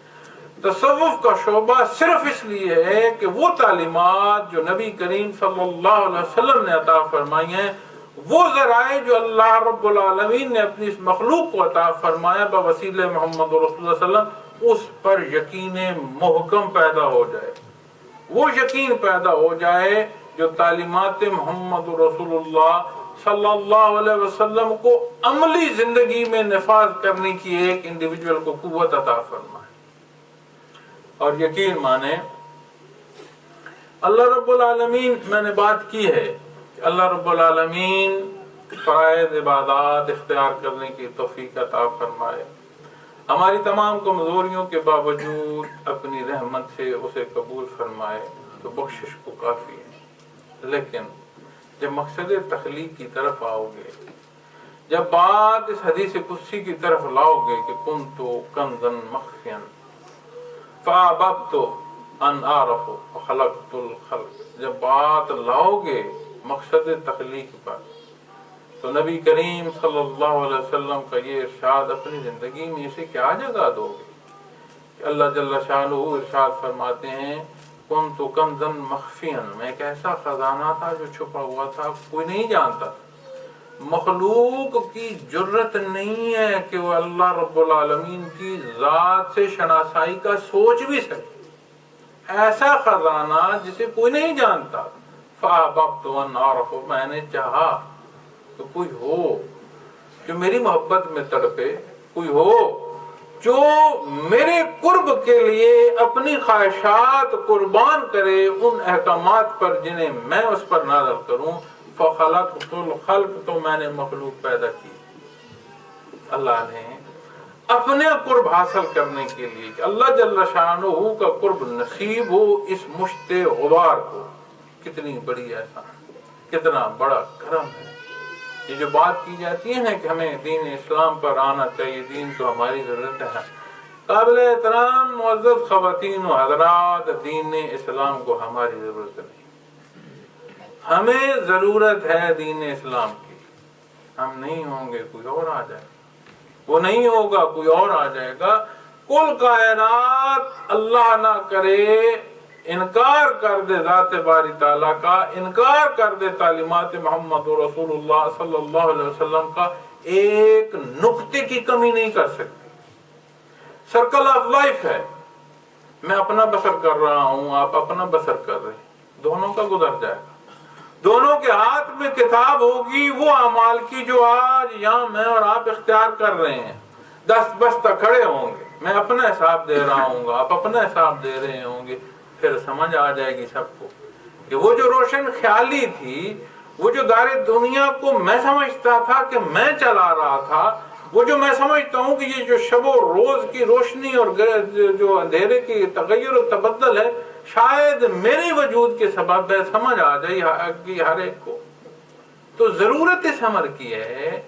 تصوف کا شعبہ صرف اس لیے ہے کہ وہ تعلیمات جو نبی کریم صلی اللہ علیہ وسلم نے عطا فرمائی ہیں، وہ ذرائع جو اللہ رب العالمین نے اپنی اس مخلوق کو عطا فرمایا بوسیلہ محمد رسول اللہ صلی اللہ علیہ وسلم، اس پر یقین محکم پیدا ہو جائے. وہ یقین پیدا ہو جائے جو تعلیمات محمد رسول اللہ صلی اللہ علیہ وسلم کو عملی زندگی میں نفاذ کرنے کی ایک انڈیویجول کو قوت عطا فرمائے. اور یقین مانے اللہ رب العالمین، میں نے بات کی ہے کہ اللہ رب العالمین فرائض عبادات اختیار کرنے کی توفیق عطا فرمائے. ہماری تمام کمزوریوں کے باوجود اپنی رحمت سے اسے قبول فرمائے تو بخشش کو کافی ہے. لیکن جب مقصد تخلیق کی طرف آؤ گے، جب بات اس حدیث قدسی کی طرف لاؤ گے کہ کنت کنزا مخفیا فاحببت ان اعرف وخلقت الخلق، جب بات لاؤ گے مقصد تخلیق پر، تو نبی کریم صلی اللہ علیہ وسلم کا یہ ارشاد اپنی زندگی میں اسے کیا جگہ دو گے کہ اللہ جل شانہ ارشاد فرماتے ہیں کنت کنزا مخفیا، میں ایک ایسا خزانہ تھا جو چھپا ہوا تھا، کوئی نہیں جانتا. مخلوق کی جرت نہیں ہے کہ وہ اللہ رب العالمین کی ذات سے شناسائی کا سوچ بھی سکے. ایسا خزانہ جسے کوئی نہیں جانتا. فاحببت ان اعرف، میں نے چاہا تو کوئی ہو جو میری محبت میں تڑپے، کوئی ہو جو میرے قرب کے لیے اپنی خواہشات قربان کرے ان احکامات پر جنہیں میں اس پر نازل کروں. فخلقت الخلق، تو میں نے مخلوق پیدا کی. اللہ نے اپنے قرب حاصل کرنے کے لیے کہ اللہ جل شانہ کا قرب نصیب ہو اس مشت غبار کو، کتنی بڑی احسان، کتنا بڑا کرم ہے. یہ جو بات کی جاتی ہے نا کہ ہمیں دین اسلام پر آنا چاہیے، دین تو ہماری ضرورت ہے. قابل احترام معزز خواتین و حضرات، دین اسلام کو ہماری ضرورت نہیں، ہمیں ضرورت ہے دین اسلام کی. ہم نہیں ہوں گے کوئی اور آ جائے گا، وہ نہیں ہوگا کوئی اور آ جائے گا. کل کائنات اللہ نہ کرے انکار کر دے ذات باری تعالیٰ کا، انکار کر دے تعلیمات محمد رسول اللہ صلی اللہ علیہ وسلم کا، ایک نقطے کی کمی نہیں کر سکتی. سرکل آف لائف ہے، میں اپنا بسر کر رہا ہوں، آپ اپنا بسر کر رہے ہیں، دونوں کا گزر جائے گا. دونوں کے ہاتھ میں کتاب ہوگی وہ اعمال کی جو آج یہاں میں اور آپ اختیار کر رہے ہیں. دست بستہ کھڑے ہوں گے، میں اپنا حساب دے رہا ہوں گا، آپ اپنا حساب دے رہے ہوں گے. پھر سمجھ آ جائے گی سب کو کہ وہ جو روشن خیالی تھی، وہ جو دار دنیا کو میں سمجھتا تھا کہ میں چلا رہا تھا، وہ جو میں سمجھتا ہوں کہ یہ جو شب و روز کی روشنی اور جو اندھیرے کی تغیر و تبدل ہے، شاید میرے وجود کے سبب ہے، سمجھ آ جائے گی ہر ایک کو. تو ضرورت اس امر کی ہے،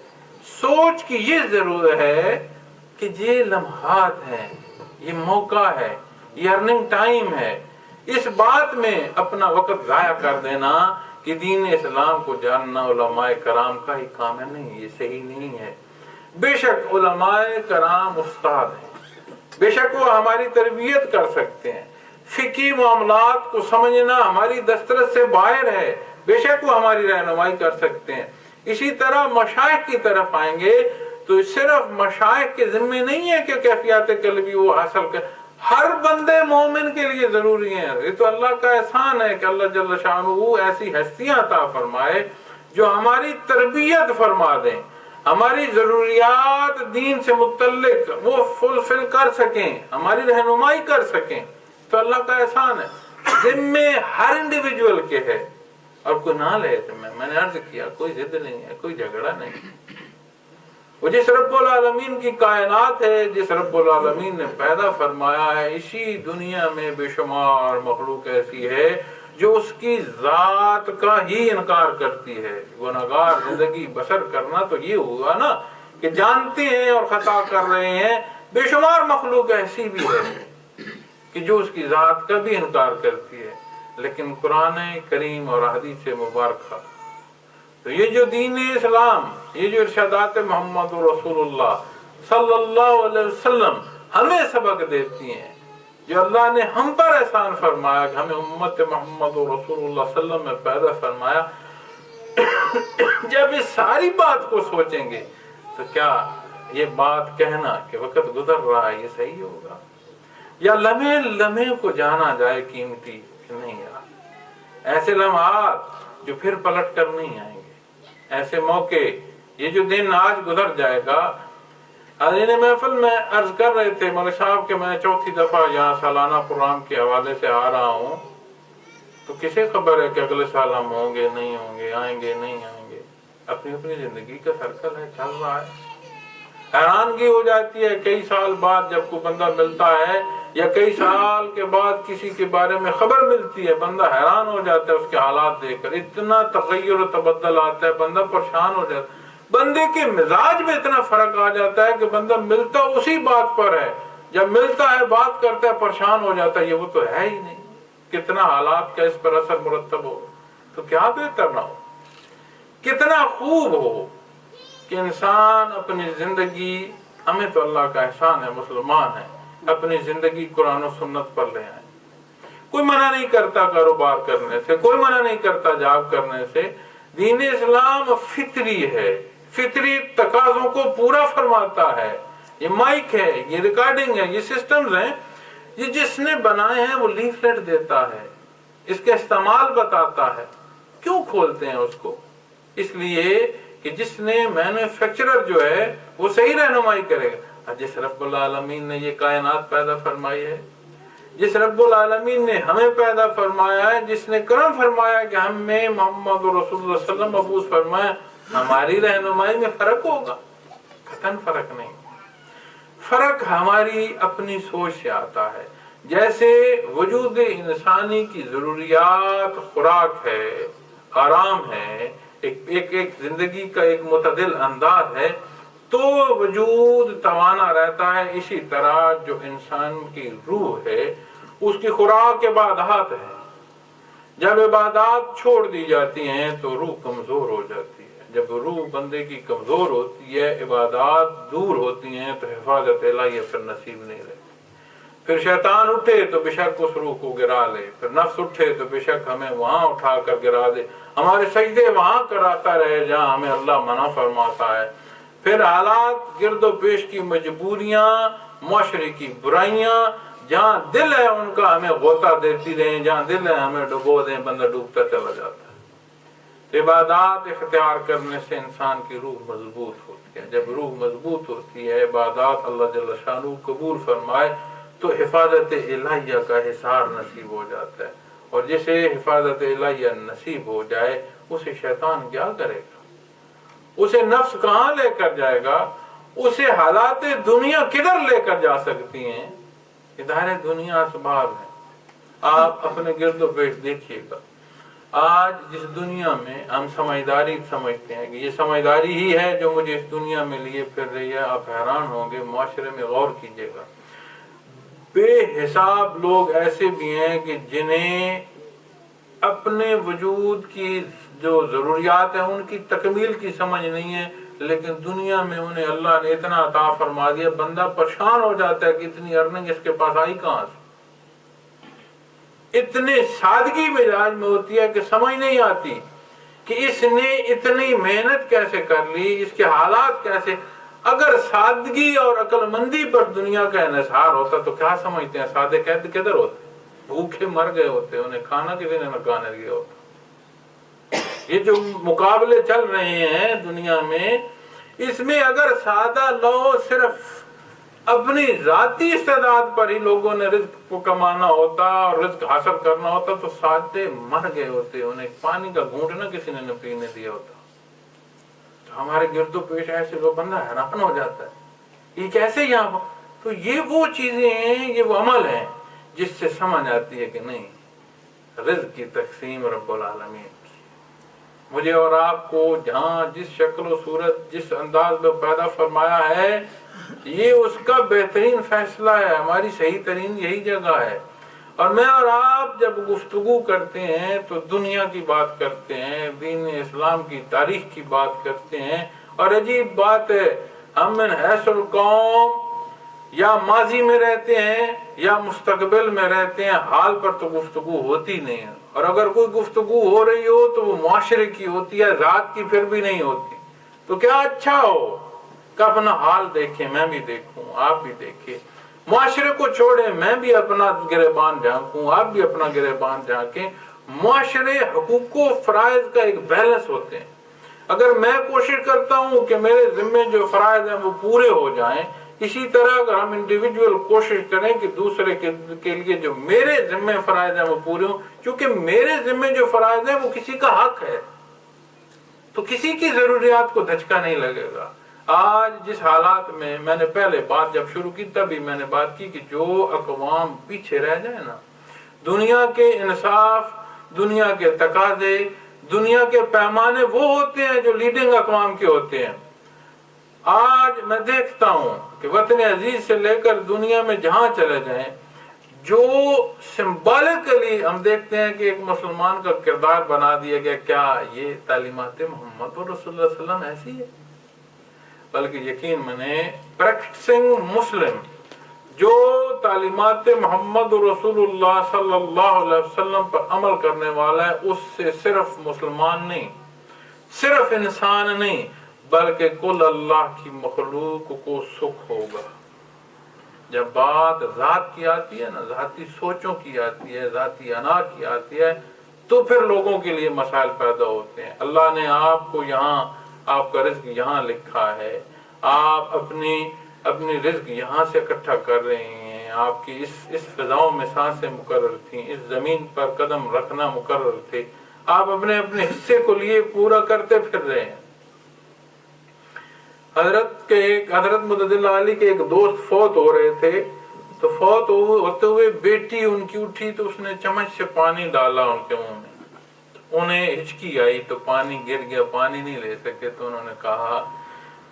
سوچ کی یہ ضرورت ہے کہ یہ لمحات ہیں، یہ موقع ہے، یہ ارننگ ٹائم ہے. اس بات میں اپنا وقت ضائع کر دینا کہ دین اسلام کو جاننا علماء کرام کا ہی کام ہے، نہیں، یہ صحیح نہیں ہے. بے شک علماء کرام استاد ہیں، بے شک وہ ہماری تربیت کر سکتے ہیں، فقہی معاملات کو سمجھنا ہماری دسترس سے باہر ہے، بے شک وہ ہماری رہنمائی کر سکتے ہیں. اسی طرح مشائخ کی طرف آئیں گے تو صرف مشائخ کے ذمہ نہیں ہے کہ کیفیات قلبی وہ حاصل کر، ہر بندے مومن کے لیے ضروری ہیں. یہ تو اللہ کا احسان ہے کہ اللہ جل شانہ ایسی ہستیاں عطا فرمائے جو ہماری تربیت فرما دیں، ہماری ضروریات دین سے متعلق وہ فلفل کر سکیں، ہماری رہنمائی کر سکیں. تو اللہ کا احسان ہے، ذمہ ہر انڈیویجول کے ہے. اور کوئی نہ لے، میں نے عرض کیا کوئی ضد نہیں ہے، کوئی جھگڑا نہیں. وہ جس رب العالمین کی کائنات ہے، جس رب العالمین نے پیدا فرمایا ہے، اسی دنیا میں بے شمار مخلوق ایسی ہے جو اس کی ذات کا ہی انکار کرتی ہے. گناہگار زندگی بسر کرنا تو یہ ہوا نا کہ جانتے ہیں اور خطا کر رہے ہیں. بے شمار مخلوق ایسی بھی ہے کہ جو اس کی ذات کا بھی انکار کرتی ہے، لیکن قرآن کریم اور حدیث مبارکہ، تو یہ جو دین اسلام، یہ جو ارشادات محمد رسول اللہ صلی اللہ علیہ وسلم ہمیں سبق دیتی ہیں، جو اللہ نے ہم پر احسان فرمایا کہ ہمیں امت محمد رسول اللہ صلی اللہ علیہ وسلم میں پیدا فرمایا، جب اس ساری بات کو سوچیں گے تو کیا یہ بات کہنا کہ وقت گزر رہا ہے یہ صحیح ہوگا؟ یا لمحے لمحے کو جانا جائے قیمتی کہ نہیں یار، ایسے لمحات جو پھر پلٹ کر نہیں آئیں گے، ایسے موقع، یہ جو دن آج گزر جائے گا۔ حاضرین محفل میں عرض کر رہے تھے ملک صاحب کہ میں چوتھی دفعہ یہاں سالانہ پروگرام کے حوالے سے آ رہا ہوں، تو کسے خبر ہے کہ اگلے سال ہم ہوں گے نہیں ہوں گے، آئیں گے نہیں آئیں گے؟ اپنی اپنی زندگی کا سرکل ہے، چل رہا ہے۔ حیرانگی ہو جاتی ہے کئی سال بعد جب کوئی بندہ ملتا ہے، یا کئی سال کے بعد کسی کے بارے میں خبر ملتی ہے، بندہ حیران ہو جاتا ہے اس کے حالات دیکھ کر، اتنا تغیر و تبدل آتا ہے، بندہ پریشان ہو جاتا ہے، بندے کے مزاج میں اتنا فرق آ جاتا ہے کہ بندہ ملتا اسی بات پر ہے، جب ملتا ہے بات کرتا ہے پریشان ہو جاتا ہے، یہ وہ تو ہے ہی نہیں، کتنا حالات کا اس پر اثر مرتب ہو، تو کیا بہتر نہ ہو، کتنا خوب ہو کہ انسان اپنی زندگی، ہمیں تو اللہ کا احسان ہے مسلمان ہے، اپنی زندگی قرآن و سنت پر لے آئیں۔ کوئی منع نہیں کرتا کاروبار کرنے سے، کوئی منع نہیں کرتا جاب کرنے سے، دین اسلام فطری ہے، فطری تقاضوں کو پورا فرماتا ہے۔ یہ مائک ہے، یہ ریکارڈنگ ہے، یہ سسٹمز ہیں، یہ جس نے بنائے ہیں وہ لیفلیٹ دیتا ہے، اس کا استعمال بتاتا ہے۔ کیوں کھولتے ہیں اس کو؟ اس لیے کہ جس نے مینوفیکچرر جو ہے وہ صحیح رہنمائی کرے گا۔ جس رب العالمین نے یہ کائنات پیدا فرمائی ہے، جس رب العالمین نے ہمیں پیدا فرمایا ہے، جس نے کرم فرمایا کہ ہم میں محمد رسول اللہ صلی اللہ علیہ وسلم مبعوث فرمایا، ہماری رہنمائی میں فرق ہوگا؟ قطعاً فرق نہیں۔ فرق ہماری اپنی سوچ سے آتا ہے۔ جیسے وجود انسانی کی ضروریات خوراک ہے، آرام ہے، ایک زندگی کا ایک معتدل انداز ہے، تو وجود توانا رہتا ہے، اسی طرح جو انسان کی روح ہے اس کی خوراک عبادات ہے۔ جب عبادات چھوڑ دی جاتی ہیں تو روح کمزور ہو جاتی ہے، جب روح بندے کی کمزور ہوتی ہے، عبادات دور ہوتی ہیں، تو حفاظت الہیہ پھر نصیب نہیں رہتی۔ پھر شیطان اٹھے تو بے شک اس روح کو گرا لے، پھر نفس اٹھے تو بے شک ہمیں وہاں اٹھا کر گرا دے، ہمارے سجدے وہاں کراتا رہے جہاں ہمیں اللہ منع فرماتا ہے۔ پھر حالات گرد و پیش کی مجبوریاں، معاشرے کی برائیاں، جہاں دل ہے ان کا ہمیں غوطہ دیتی رہیں، جہاں دل ہے ہمیں ڈبو دیں، بندہ ڈوبتا چلا جاتا ہے۔ عبادات اختیار کرنے سے انسان کی روح مضبوط ہوتی ہے۔ جب روح مضبوط ہوتی ہے، عبادات اللہ جل شانہ قبول فرمائے تو حفاظت الہیہ کا حصار نصیب ہو جاتا ہے، اور جسے حفاظت الہیہ نصیب ہو جائے اسے شیطان کیا کرے گا؟ اسے نفس کہاں لے کر جائے گا؟ اسے حالات دنیا کدھر لے کر جا سکتی ہیں؟ ادارے دنیا اسباب ہیں۔ آپ اپنے گرد و پیش دیکھیے گا، آج جس دنیا میں ہم سمجھداری سمجھتے ہیں کہ یہ سمجھداری ہی ہے جو مجھے اس دنیا میں لیے پھر رہی ہے، آپ حیران ہوں گے، معاشرے میں غور کیجیے گا، بے حساب لوگ ایسے بھی ہیں کہ جنہیں اپنے وجود کی جو ضروریات ہیں ان کی تکمیل کی سمجھ نہیں ہے، لیکن دنیا میں انہیں اللہ نے اتنا عطا فرما دیا، بندہ پریشان ہو جاتا ہے کہ اتنی ارننگ اس کے پاس آئی کہاں سے؟ اتنی سادگی مزاج میں ہوتی ہے کہ سمجھ نہیں آتی کہ اس نے اتنی محنت کیسے کر لی، اس کے حالات کیسے۔ اگر سادگی اور عقل مندی پر دنیا کا انحصار ہوتا تو کیا سمجھتے ہیں سادے قید کدھر ہوتے؟ بھوکے مر گئے ہوتے، انہیں کھانا کسی نے نکالنے دیا ہوتا۔ یہ جو مقابلے چل رہے ہیں دنیا میں، اس میں اگر سادہ لو صرف اپنی ذاتی استعداد پر ہی لوگوں نے رزق کو کمانا ہوتا اور رزق حاصل کرنا ہوتا تو سادے مر گئے ہوتے، انہیں پانی کا گھونٹ نہ کسی نے پینے دیا ہوتا۔ تو ہمارے گرد و پیش ایسے لوگ، بندہ حیران ہو جاتا ہے یہ کیسے یہاں۔ تو یہ وہ چیزیں ہیں، یہ وہ عمل ہیں جس سے سمجھ آتی ہے کہ نہیں، رزق کی تقسیم رب العالمین کی، مجھے اور آپ کو جہاں جس شکل و صورت جس انداز میں پیدا فرمایا ہے یہ اس کا بہترین فیصلہ ہے، ہماری صحیح ترین یہی جگہ ہے۔ اور میں اور آپ جب گفتگو کرتے ہیں تو دنیا کی بات کرتے ہیں، دین اسلام کی تاریخ کی بات کرتے ہیں، اور عجیب بات ہے ہم من حیث القوم یا ماضی میں رہتے ہیں یا مستقبل میں رہتے ہیں، حال پر تو گفتگو ہوتی نہیں ہے، اور اگر کوئی گفتگو ہو رہی ہو تو وہ معاشرے کی ہوتی ہے، ذات کی پھر بھی نہیں ہوتی۔ تو کیا اچھا ہو کہ اپنا حال دیکھیں، میں بھی دیکھوں، آپ بھی دیکھیں، معاشرے کو چھوڑیں، میں بھی اپنا گریبان جھانکوں، آپ بھی اپنا گریبان جھانکیں۔ معاشرے حقوق و فرائض کا ایک بیلنس ہوتے ہیں۔ اگر میں کوشش کرتا ہوں کہ میرے ذمے جو فرائض ہیں وہ پورے ہو جائیں، اسی طرح اگر ہم انڈیویجول کوشش کریں کہ دوسرے کے لیے جو میرے ذمے فرائض ہیں وہ پورے ہوں، کیونکہ میرے ذمے جو فرائض ہیں وہ کسی کا حق ہے، تو کسی کی ضروریات کو دھچکا نہیں لگے گا۔ آج جس حالات میں نے پہلے بات جب شروع کی تبھی میں نے بات کی کہ جو اقوام پیچھے رہ جائیں نا، دنیا کے انصاف، دنیا کے تقاضے، دنیا کے پیمانے وہ ہوتے ہیں جو لیڈنگ اقوام کے ہوتے ہیں۔ آج میں دیکھتا ہوں کہ وطن عزیز سے لے کر دنیا میں جہاں چلے جائیں، جو سمبولکلی ہم دیکھتے ہیں کہ ایک مسلمان کا کردار بنا دیا گیا، کیا یہ تعلیمات محمد رسول اللہ صلی اللہ علیہ وسلم ایسی ہے؟ بلکہ یقین منے پریکٹسنگ مسلم جو تعلیمات محمد رسول اللہ صلی اللہ علیہ وسلم پر عمل کرنے والا ہے، اس سے صرف مسلمان نہیں، صرف انسان نہیں، بلکہ کل اللہ کی مخلوق کو سکھ ہوگا۔ جب بات ذات کی آتی ہے نا، ذاتی سوچوں کی آتی ہے، ذاتی انا کی آتی ہے، تو پھر لوگوں کے لیے مسائل پیدا ہوتے ہیں۔ اللہ نے آپ کو یہاں، آپ کا رزق یہاں لکھا ہے، آپ اپنی رزق یہاں سے اکٹھا کر رہے ہیں، آپ کی اس فضاؤں میں سانسیں مقرر تھیں، اس زمین پر قدم رکھنا مقرر تھے، آپ اپنے حصے کو لیے پورا کرتے پھر رہے ہیں۔ حضرت مدد اللہ علی کے ایک دوست فوت ہو رہے تھے، تو فوت ہوتے ہوئے بیٹی ان کی اٹھی تو اس نے چمچ سے پانی ڈالا ان کے منہ میں، انہیں ہچکی آئی تو پانی گر گیا، پانی نہیں لے سکے، تو انہوں نے کہا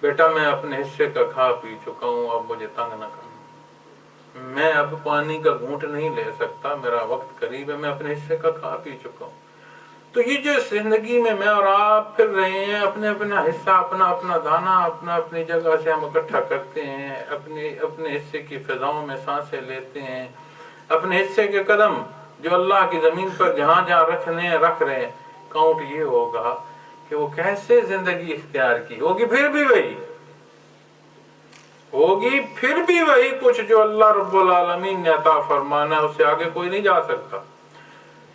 بیٹا میں اپنے حصے کا کھا پی چکا ہوں، اب مجھے تنگ نہ کرنا، میں اب پانی کا گھونٹ نہیں لے سکتا، میرا وقت قریب ہے، میں اپنے حصے کا کھا پی چکا ہوں۔ تو یہ جو زندگی میں اور آپ پھر رہے ہیں، اپنا حصہ، اپنا دانا اپنی جگہ سے ہم اکٹھا کرتے ہیں، اپنے حصے کی فضاؤں میں سانسیں لیتے ہیں، اپنے حصے کے قدم جو اللہ کی زمین پر جہاں جہاں رکھ رہے ہیں، کاؤنٹ یہ ہوگا کہ وہ کیسے زندگی اختیار کی ہوگی، پھر بھی وہی کچھ جو اللہ رب العالمین نے عطا فرمانا ہے، اس سے آگے کوئی نہیں جا سکتا۔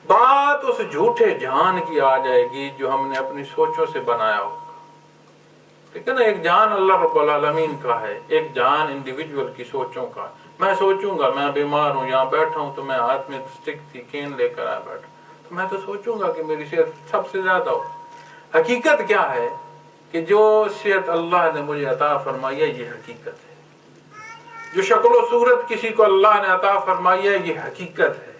بات اس جھوٹے جہان کی آ جائے گی جو ہم نے اپنی سوچوں سے بنایا ہوگا، ٹھیک ہے نا؟ ایک جہان اللہ رب العالمین کا ہے، ایک جہان انڈیویجول کی سوچوں کا۔ میں سوچوں گا میں بیمار ہوں، یہاں بیٹھا ہوں تو میں ہاتھ میں سٹک تھی، کین لے کر آیا بیٹھا، تو میں تو سوچوں گا کہ میری صحت سب سے زیادہ ہو۔ حقیقت کیا ہے کہ جو صحت اللہ نے مجھے عطا فرمائی ہے یہ حقیقت ہے، جو شکل و صورت کسی کو اللہ نے عطا فرمائی ہے یہ حقیقت ہے،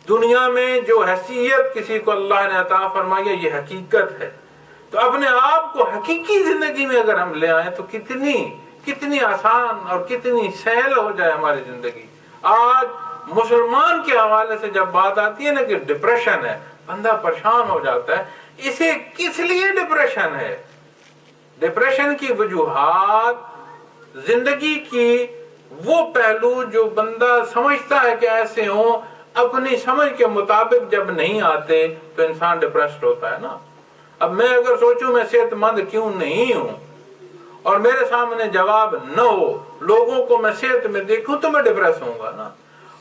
دنیا میں جو حیثیت کسی کو اللہ نے عطا فرمائی ہے یہ حقیقت ہے۔ تو اپنے آپ کو حقیقی زندگی میں اگر ہم لے آئیں تو کتنی آسان اور کتنی سہل ہو جائے ہماری زندگی۔ آج مسلمان کے حوالے سے جب بات آتی ہے نا کہ ڈپریشن ہے، بندہ پریشان ہو جاتا ہے، اسے کس لیے ڈپریشن ہے؟ ڈپریشن کی وجوہات زندگی کی وہ پہلو جو بندہ سمجھتا ہے کہ ایسے ہوں، اپنی سمجھ کے مطابق جب نہیں آتے تو انسان ڈپریسڈ ہوتا ہے نا۔ اب میں اگر سوچوں میں صحت مند کیوں نہیں ہوں اور میرے سامنے جواب نہ ہو، لوگوں کو میں صحت میں دیکھوں تو میں ڈپریس ہوں گا نا۔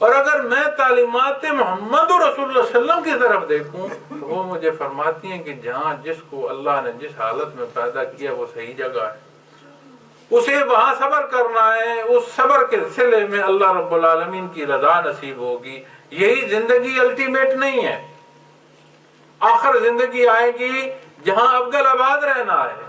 اور اگر میں تعلیمات محمد رسول اللہ صلی اللہ علیہ وسلم کی طرف دیکھوں تو وہ مجھے فرماتی ہیں کہ جہاں جس کو اللہ نے جس حالت میں پیدا کیا وہ صحیح جگہ ہے، اسے وہاں صبر کرنا ہے، اس صبر کے صلے میں اللہ رب العالمین کی رضا نصیب ہوگی۔ یہی زندگی الٹیمیٹ نہیں ہے، آخر زندگی آئے گی جہاں ابدل آباد رہنا ہے۔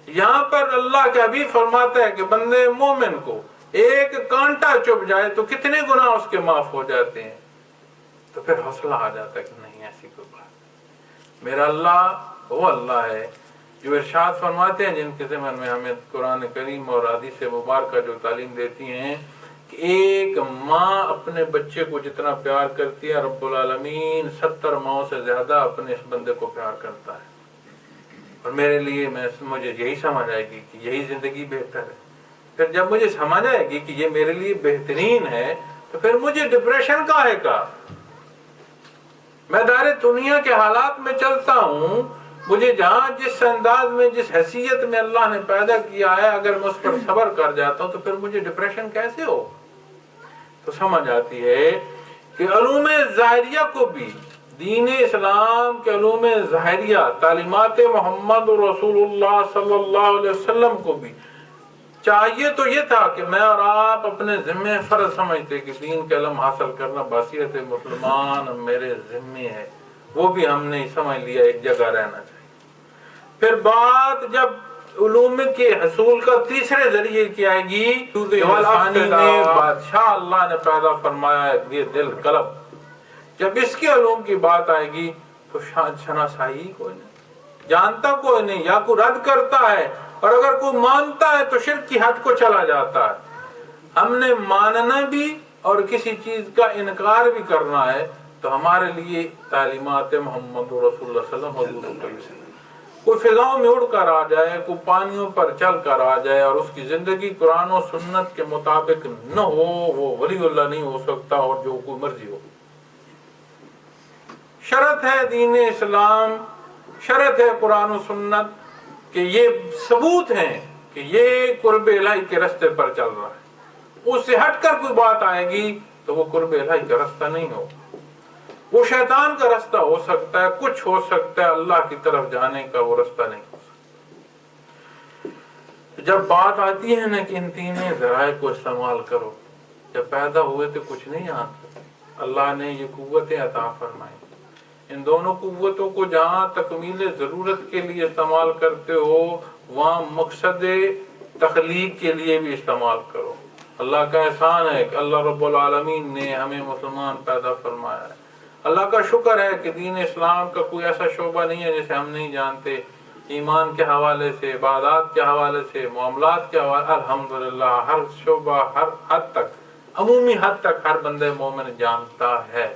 یہاں پر اللہ کے حبیب فرماتا ہے کہ بندے مومن کو ایک کانٹا چبھ جائے تو کتنے گناہ اس کے معاف ہو جاتے ہیں، تو پھر حوصلہ آ جاتا ہے کہ نہیں ایسی کوئی بات، میرا اللہ وہ اللہ ہے جو ارشاد فرماتے ہیں جن کے ضمن میں ہمیں قرآن کریم اور حدیث مبارکہ جو تعلیم دیتی ہیں کہ ایک ماں اپنے بچے کو جتنا پیار کرتی ہے، رب العالمین 70 ماؤں سے زیادہ اپنے اس بندے کو پیار کرتا ہے. اور میرے لیے مجھے یہی سمجھ آئے گی کہ یہی زندگی بہتر ہے. پھر جب مجھے سمجھ آئے گی کہ یہ میرے لیے بہترین ہے تو پھر مجھے ڈپریشن کاہے کا؟ میں دار دنیا کے حالات میں چلتا ہوں، مجھے جہاں جس انداز میں جس حیثیت میں اللہ نے پیدا کیا ہے اگر میں اس پر صبر کر جاتا ہوں تو پھر مجھے ڈپریشن کیسے ہو؟ تو سمجھ آتی ہے کہ علوم ظاہریہ کو بھی، دین اسلام کے علوم ظاہریہ تعلیمات محمد رسول اللہ صلی اللہ علیہ وسلم کو بھی چاہیے تو یہ تھا کہ میں اور آپ اپنے ذمہ فرض سمجھتے کہ دین کے علم حاصل کرنا بحیثیت مسلمان میرے ذمہ ہے، وہ بھی ہم نے سمجھ لیا ایک جگہ رہنا چاہیے. پھر بات جب علوم کے حصول کا تیسرے ذریعے کی آئے گی، میں بادشاہ اللہ نے پیدا فرمایا یہ دل قلب، جب اس کے علوم کی بات آئے گی تو شناسائی کوئی نہیں، جانتا کوئی نہیں، یا کوئی رد کرتا ہے، اور اگر کوئی مانتا ہے تو شرک کی حد کو چلا جاتا ہے. ہم نے ماننا بھی اور کسی چیز کا انکار بھی کرنا ہے تو ہمارے لیے تعلیمات محمد رسول اللہ صلی اللہ علیہ وسلم، کوئی فضاؤں میں اڑ کر آ جائے، کوئی پانیوں پر چل کر آ جائے اور اس کی زندگی قرآن و سنت کے مطابق نہ ہو، وہ ولی اللہ نہیں ہو سکتا، اور جو کوئی مرضی ہو. شرط ہے دین اسلام، شرط ہے قرآن و سنت کہ یہ ثبوت ہیں کہ یہ قرب الہی کے رستے پر چل رہا ہے. اس سے ہٹ کر کوئی بات آئے گی تو وہ قرب الہی کا رستہ نہیں ہو، وہ شیطان کا رستہ ہو سکتا ہے، کچھ ہو سکتا ہے، اللہ کی طرف جانے کا وہ رستہ نہیں ہو سکتا. جب بات آتی ہے نا کہ ان تینوں ذرائع کو استعمال کرو، جب پیدا ہوئے تو کچھ نہیں جانتے، اللہ نے یہ قوتیں عطا فرمائی، ان دونوں قوتوں کو جہاں تکمیل ضرورت کے لیے استعمال کرتے ہو وہاں مقصد تخلیق کے لیے بھی استعمال کرو. اللہ کا احسان ہے کہ اللہ رب العالمین نے ہمیں مسلمان پیدا فرمایا ہے. اللہ کا شکر ہے کہ دین اسلام کا کوئی ایسا شعبہ نہیں ہے جسے ہم نہیں جانتے. ایمان کے حوالے سے، عبادات کے حوالے سے، معاملات کے حوالے، الحمدللہ ہر شعبہ، ہر حد تک، عمومی حد تک ہر بندے مومن جانتا ہے.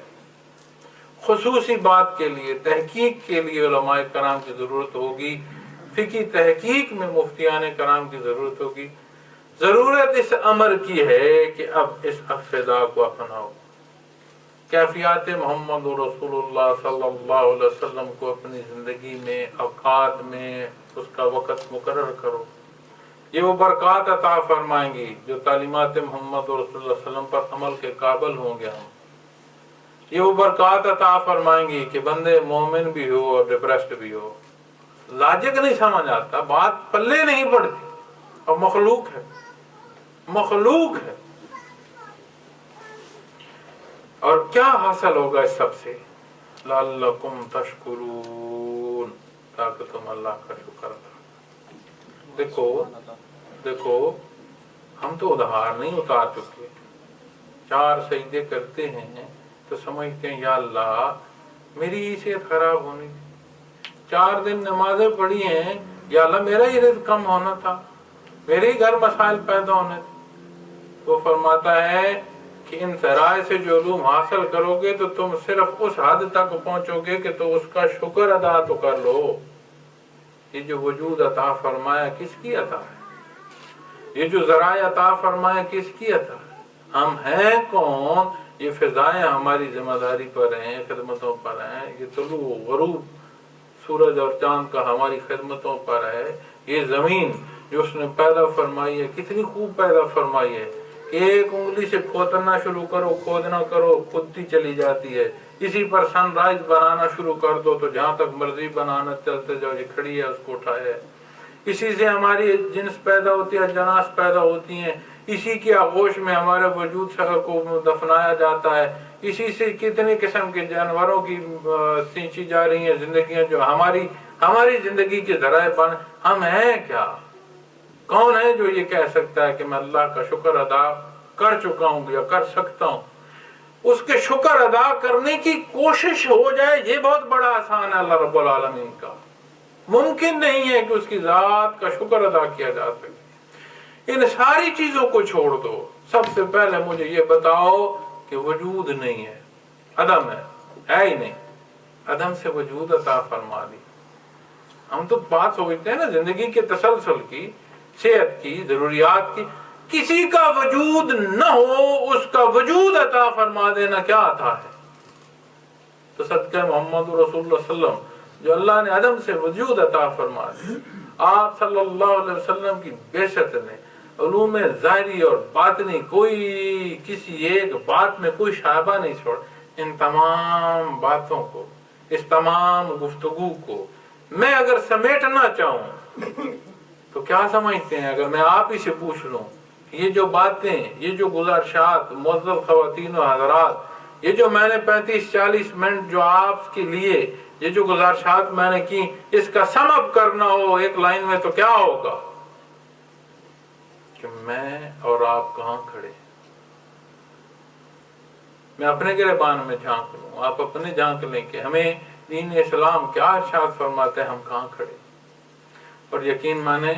خصوصی بات کے لیے، تحقیق کے لیے علماء کرام کی ضرورت ہوگی، فقہی تحقیق میں مفتیان کرام کی ضرورت ہوگی. ضرورت اس امر کی ہے کہ اب اس افدا کو اپناؤ، کیفیات محمد رسول اللہ صلی اللہ علیہ وسلم کو اپنی زندگی میں، اوقات میں اس کا وقت مقرر کرو. یہ وہ برکات عطا فرمائیں گی جو تعلیمات محمد رسول اللہ علیہ وسلم پر عمل کے قابل ہوں گے ہم. یہ وہ برکات عطا فرمائیں گی کہ بندے مومن بھی ہو اور ڈپریسڈ بھی ہو. لاجک نہیں سمجھ آتا، بات پلے نہیں پڑتی، اور مخلوق ہے، مخلوق ہے. اور کیا حاصل ہوگا اس سب سے؟ لعلکم تشکرون، تاکہ تم اللہ کا شکر ادا. دیکھو ہم تو ادھار نہیں اتار چکے، 4 سجدے کرتے ہیں تو سمجھتے ہیں یا اللہ میری صحت خراب ہونی تھی، 4 دن نمازیں پڑھی ہیں، یا اللہ میرا ہی رزق کم ہونا تھا، میرے ہی گھر مسائل پیدا ہونے تھے. وہ فرماتا ہے کہ ان ذرائع سے جو علوم حاصل کرو گے تو تم صرف اس حد تک پہنچو گے کہ تو اس کا شکر ادا تو کر لو. یہ جو وجود عطا فرمایا کس کی عطا ہے؟ یہ جو ذرائع عطا فرمایا کس کی عطا ہے؟ ہم ہیں کون؟ یہ فضائیں ہماری ذمہ داری پر ہیں، خدمتوں پر ہیں. یہ طلوع و غروب سورج اور چاند کا ہماری خدمتوں پر ہے. یہ زمین جو اس نے پیدا فرمائی ہے کتنی خوب پیدا فرمائی ہے. ایک انگلی سے کھودنا شروع کرو، کھودنا کرو، کھودتی چلی جاتی ہے. اسی پر سن رائز بنانا شروع کر دو تو جہاں تک مرضی بنانا چلتے جاؤ. یہ کھڑی ہے، اس کو اٹھایا ہے. اسی سے ہماری جنس پیدا ہوتی ہے، جناس پیدا ہوتی ہیں. اسی کی آغوش میں ہمارے وجود کو دفنایا جاتا ہے. اسی سے کتنے قسم کے جانوروں کی سینچی جا رہی ہیں زندگیاں جو ہماری زندگی کے ذرائع بن. ہم ہیں کیا؟ کون ہے جو یہ کہہ سکتا ہے کہ میں اللہ کا شکر ادا کر چکا ہوں یا کر سکتا ہوں؟ اس کے شکر ادا کرنے کی کوشش ہو جائے، یہ بہت بڑا احسان ہے اللہ رب العالمین کا. ممکن نہیں ہے کہ اس کی ذات کا شکر ادا کیا جا سکے۔ ان ساری چیزوں کو چھوڑ دو، سب سے پہلے مجھے یہ بتاؤ کہ وجود نہیں ہے، عدم ہے ہی نہیں، عدم سے وجود عطا فرما دی۔ ہم تو بات سوچتے ہیں نا زندگی کے تسلسل کی، صحت کی، ضروریات کی، کسی کا وجود نہ ہو اس کا وجود عطا فرما دینا کیا عطا ہے؟ تو صدقہ محمد رسول اللہ صلی اللہ علیہ وسلم جو اللہ نے عدم سے وجود عطا فرما دی، آپ صلی اللہ علیہ وسلم کی بعثت نے علوم ظاہری اور باطنی کوئی کسی ایک بات میں کوئی شائبہ نہیں چھوڑ، ان تمام باتوں کو، اس تمام گفتگو کو میں اگر سمیٹنا چاہوں تو کیا سمجھتے ہیں؟ اگر میں آپ ہی سے پوچھ لوں یہ جو باتیں، یہ جو گزارشات، معزز خواتین و حضرات، یہ جو میں نے 35-40 منٹ جو آپ کے لیے یہ جو گزارشات میں نے کی، اس کا سم اپ کرنا ہو ایک لائن میں تو کیا ہوگا کہ میں اور آپ کہاں کھڑے؟ میں اپنے گریبان میں جھانک لوں، آپ اپنے جھانک لیں کہ ہمیں دین اسلام کیا ارشاد فرماتے ہیں، ہم کہاں کھڑے؟ اور یقین مانے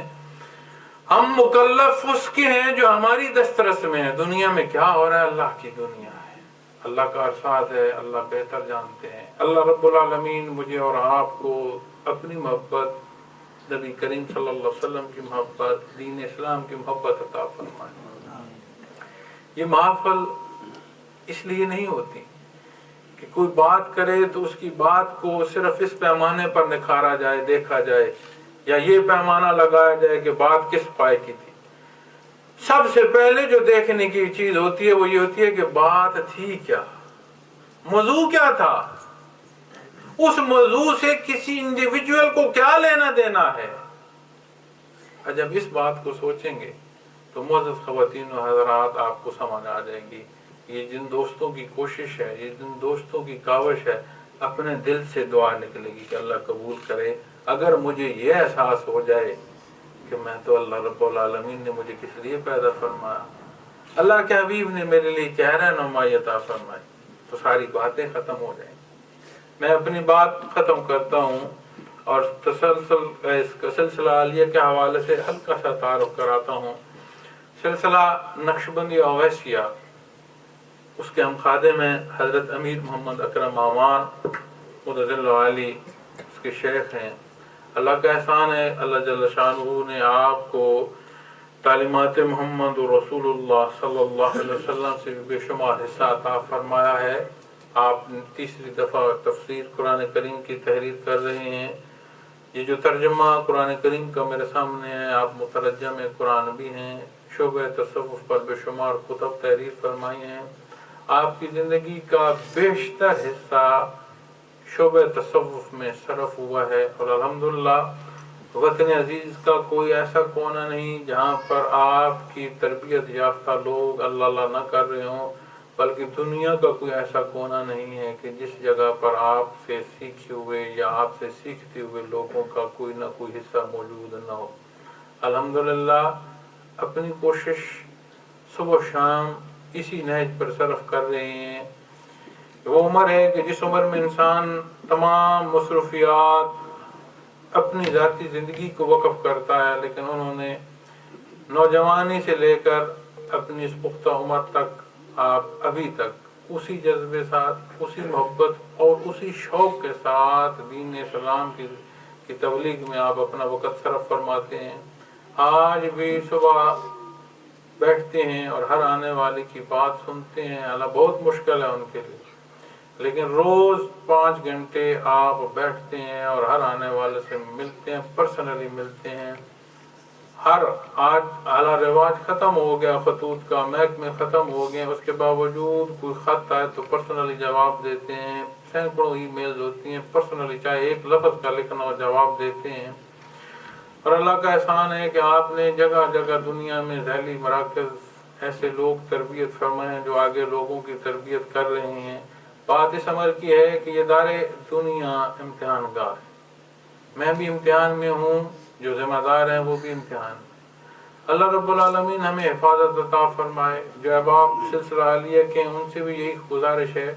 ہم مکلف اس کے ہیں جو ہماری دسترس میں ہے۔ دنیا میں کیا ہو رہا ہے اللہ کی دنیا ہے، اللہ کا ارشاد ہے، اللہ بہتر جانتے ہیں۔ اللہ رب العالمین مجھے اور آپ کو اپنی محبت، نبی کریم صلی اللہ علیہ وسلم کی محبت، دین اسلام کی محبت عطا فرمائے۔ یہ محفل اس لیے نہیں ہوتی کہ کوئی بات کرے تو اس کی بات کو صرف اس پیمانے پر نکھارا جائے، دیکھا جائے، یا یہ پیمانہ لگایا جائے کہ بات کس پائے کی تھی۔ سب سے پہلے جو دیکھنے کی چیز ہوتی ہے وہ یہ ہوتی ہے کہ بات تھی کیا، موضوع کیا تھا، اس موضوع سے کسی انڈیویجول کو کیا لینا دینا ہے۔ جب اس بات کو سوچیں گے تو معزز خواتین و حضرات آپ کو سمجھ آ جائے گی یہ جن دوستوں کی کوشش ہے، یہ جن دوستوں کی کاوش ہے، اپنے دل سے دعا نکلے گی کہ اللہ قبول کرے۔ اگر مجھے یہ احساس ہو جائے کہ میں تو اللہ رب العالمین نے مجھے کس لیے پیدا فرمایا، اللہ کے حبیب نے میرے لیے کیا رہنمائی عطا فرمائی، تو ساری باتیں ختم ہو جائیں۔ میں اپنی بات ختم کرتا ہوں اور تسلسل اس کا سلسلہ عالیہ کے حوالے سے ہلکا سا تعارف کراتا ہوں۔ سلسلہ نقشبندی اویسیہ، اس کے ہم خادم ہیں حضرت امیر محمد اکرم اعوان مدد اللہ علی، اس کے شیخ ہیں۔ اللہ کا احسان ہے، اللہ جل شانہ نے آپ کو تعلیمات محمد رسول اللہ صلی اللہ علیہ وسلم سے بے شمار حصہ عطا فرمایا ہے۔ آپ تیسری دفعہ تفسیر قرآن کریم کی تحریر کر رہے ہیں۔ یہ جو ترجمہ قرآن کریم کا میرے سامنے ہے، آپ مترجم قرآن بھی ہیں، شعبہ تصوف پر بے شمار کتب تحریر فرمائی ہیں۔ آپ کی زندگی کا بیشتر حصہ شعبہ تصوف میں صرف ہوا ہے، اور الحمدللہ وطن عزیز کا کوئی ایسا کونا نہیں جہاں پر آپ کی تربیت یافتہ لوگ اللہ اللہ نہ کر رہے ہوں، بلکہ دنیا کا کوئی ایسا کونا نہیں ہے کہ جس جگہ پر آپ سے سیکھے ہوئے یا آپ سے سیکھتے ہوئے لوگوں کا کوئی نہ کوئی حصہ موجود نہ ہو۔ الحمدللہ اپنی کوشش صبح و شام اسی نہج پر صرف کر رہے ہیں۔ وہ عمر ہے کہ جس عمر میں انسان تمام مصروفیات اپنی ذاتی زندگی کو وقف کرتا ہے، لیکن انہوں نے نوجوانی سے لے کر اپنی اس پختہ عمر تک، آپ ابھی تک اسی جذبے ساتھ، اسی محبت اور اسی شوق کے ساتھ دین اسلام کی تبلیغ میں آپ اپنا وقت صرف فرماتے ہیں۔ آج بھی صبح بیٹھتے ہیں اور ہر آنے والے کی بات سنتے ہیں، اللہ بہت مشکل ہے ان کے لیے، لیکن روز 5 گھنٹے آپ بیٹھتے ہیں اور ہر آنے والے سے ملتے ہیں، پرسنلی ملتے ہیں۔ آج اعلیٰ رواج ختم ہو گیا، خطوط کا محکمے ختم ہو گئے، اس کے باوجود کوئی خط آئے تو پرسنلی جواب دیتے ہیں، سینکڑوں ای میلز ہوتی ہیں، پرسنلی چاہے ایک لفظ کا لکھنا ہو جواب دیتے ہیں۔ اور اللہ کا احسان ہے کہ آپ نے جگہ جگہ دنیا میں ذیلی مراکز ایسے لوگ تربیت فرمائے ہیں جو آگے لوگوں کی تربیت کر رہے ہیں۔ بات اس عمر کی ہے کہ یہ دار دنیا امتحان گاہ ہے، میں بھی امتحان میں ہوں، جو ذمہ دار ہیں وہ بھی امتحان میں۔ اللہ رب العالمین ہمیں حفاظت عطا فرمائے۔ جو احباب سلسلہ عالیہ کے ان سے بھی یہی گزارش ہے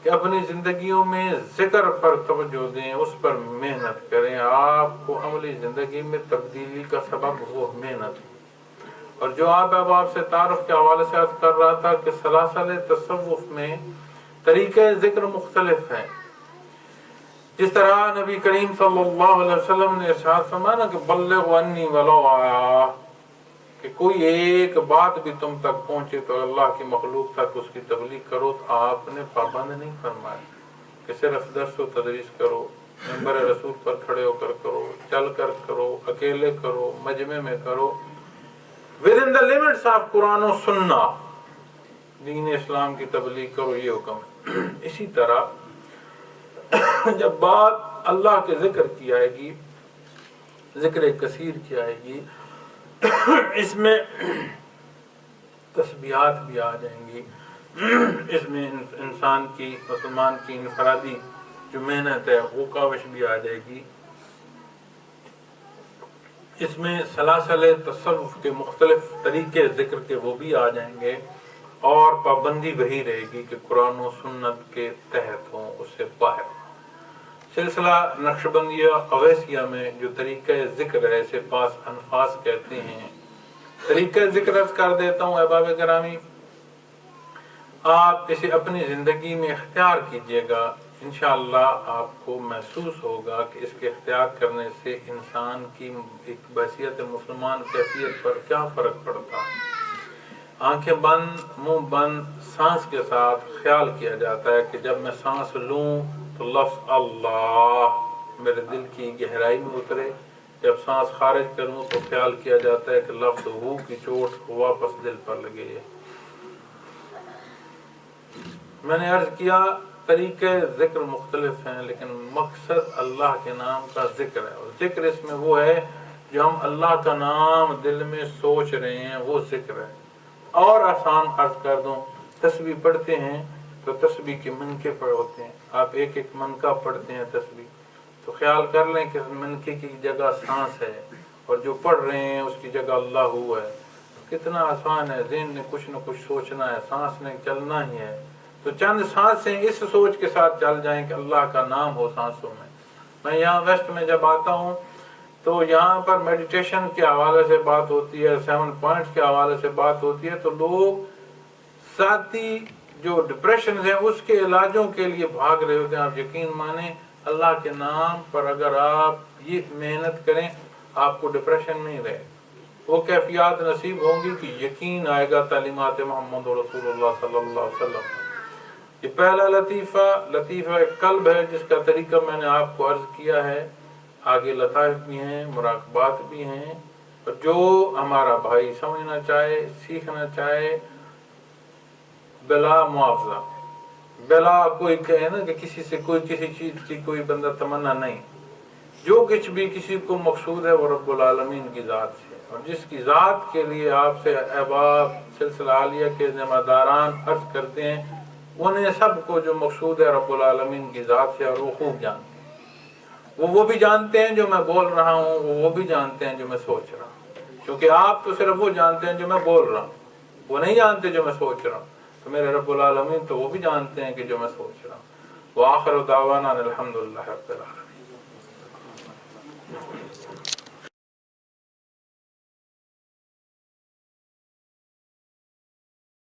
کہ اپنی زندگیوں میں ذکر پر توجہ دیں، اس پر محنت کریں۔ آپ کو عملی زندگی میں تبدیلی کا سبب وہ محنت ہے۔ اور جو آپ احباب سے تعارف کے حوالے سے عرض کر رہا تھا کہ سلاسل تصوف میں طریقے ذکر مختلف ہیں۔ جس طرح نبی کریم صلی اللہ علیہ وسلم نے ارشاد فرمایا کہ بلغوا انی ولو آیا، کہ کوئی ایک بات بھی تم تک پہنچے تو اللہ کی مخلوق تک اس کی تبلیغ کرو۔ تو آپ نے پابند نہیں فرمایا کہ صرف درس و تدریس کرو، منبر رسول پر کھڑے ہو کر کرو، چل کر کرو، اکیلے کرو، مجمع میں کرو، within the limits of قرآن و سنہ دین اسلام کی تبلیغ کرو، یہ حکم ہے۔ اسی طرح جب بات اللہ کے ذکر کی آئے گی، ذکر کثیر کی آئے گی، اس میں تسبیحات بھی آ جائیں گی، اس میں انسان کی، مسلمان کی انفرادی جو محنت ہے وہ کاوش بھی آ جائے گی، اس میں سلاسل تصوف کے مختلف طریقے ذکر کے وہ بھی آ جائیں گے، اور پابندی وہی رہے گی کہ قرآن و سنت کے تحت ہوں، اس سے باہر ہوں۔ سلسلہ نقشبندیہ اویسیہ میں جو طریقہ ذکر ہے اسے پاس انفاس کہتے ہیں۔ طریقہ ذکر عرض کر دیتا ہوں احباب گرامی، آپ اسے اپنی زندگی میں اختیار کیجئے گا، انشاءاللہ آپ کو محسوس ہوگا کہ اس کے اختیار کرنے سے انسان کی ایک بحیثیت مسلمان کیفیت پر کیا فرق پڑتا ہے۔ آنکھیں بند، منہ بند، سانس کے ساتھ خیال کیا جاتا ہے کہ جب میں سانس لوں تو لفظ اللہ میرے دل کی گہرائی میں اترے، جب سانس خارج کروں تو خیال کیا جاتا ہے کہ لفظ ہو کی چوٹ واپس دل پر لگے۔ میں نے عرض کیا طریقے ذکر مختلف ہیں، لیکن مقصد اللہ کے نام کا ذکر ہے، اور ذکر اس میں وہ ہے جو ہم اللہ کا نام دل میں سوچ رہے ہیں، وہ ذکر ہے۔ اور آسان عرض کر دوں، تسبیح پڑھتے ہیں تو تسبیح کے منکے ہوتے ہیں، آپ ایک ایک منکا پڑھتے ہیں تسبیح، تو خیال کر لیں کہ منکے کی جگہ سانس ہے، اور جو پڑھ رہے ہیں اس کی جگہ اللہ ہوا ہے۔ کتنا آسان ہے، ذہن نے کچھ نہ کچھ سوچنا ہے، سانس نے چلنا ہی ہے، تو چند سانسیں اس سوچ کے ساتھ چل جائیں کہ اللہ کا نام ہو سانسوں میں۔ میں یہاں ویسٹ میں جب آتا ہوں تو یہاں پر میڈیٹیشن کے حوالے سے بات ہوتی ہے، 7 پوائنٹس کے حوالے سے بات ہوتی ہے، تو لوگ ذاتی جو ڈپریشن ہے اس کے علاجوں کے لیے بھاگ رہے ہوتے ہیں۔ آپ یقین مانیں اللہ کے نام پر اگر آپ یہ محنت کریں آپ کو ڈپریشن نہیں رہے، وہ کیفیات نصیب ہوں گی کہ یقین آئے گا تعلیمات محمد رسول اللہ صلی اللہ علیہ وسلم۔ یہ پہلا لطیفہ قلب ہے جس کا طریقہ میں نے آپ کو عرض کیا ہے، آگے لطائف بھی ہیں، مراقبات بھی ہیں، اور جو ہمارا بھائی سمجھنا چاہے، سیکھنا چاہے، بلا معاوضہ، بلا کوئی کہے نا کہ کسی سے کوئی کسی چیز کی کوئی بندہ تمنا نہیں، جو کچھ بھی کسی کو مقصود ہے وہ رب العالمین کی ذات سے، اور جس کی ذات کے لیے آپ سے احباب سلسلہ عالیہ کے ذمہ داران عرض کرتے ہیں، انہیں سب کو جو مقصود ہے رب العالمین کی ذات سے، اور وہ خوب جانتے ہیں، وہ بھی جانتے ہیں جو میں بول رہا ہوں، وہ بھی جانتے ہیں جو میں سوچ رہا ہوں، کیونکہ آپ تو صرف وہ جانتے ہیں جو میں بول رہا ہوں، وہ نہیں جانتے جو میں سوچ رہا ہوں، تو میرے رب العالمین تو وہ بھی جانتے ہیں کہ جو میں سوچ رہا ہوں۔ وآخر دعوانا الحمدللہ رب العالمین۔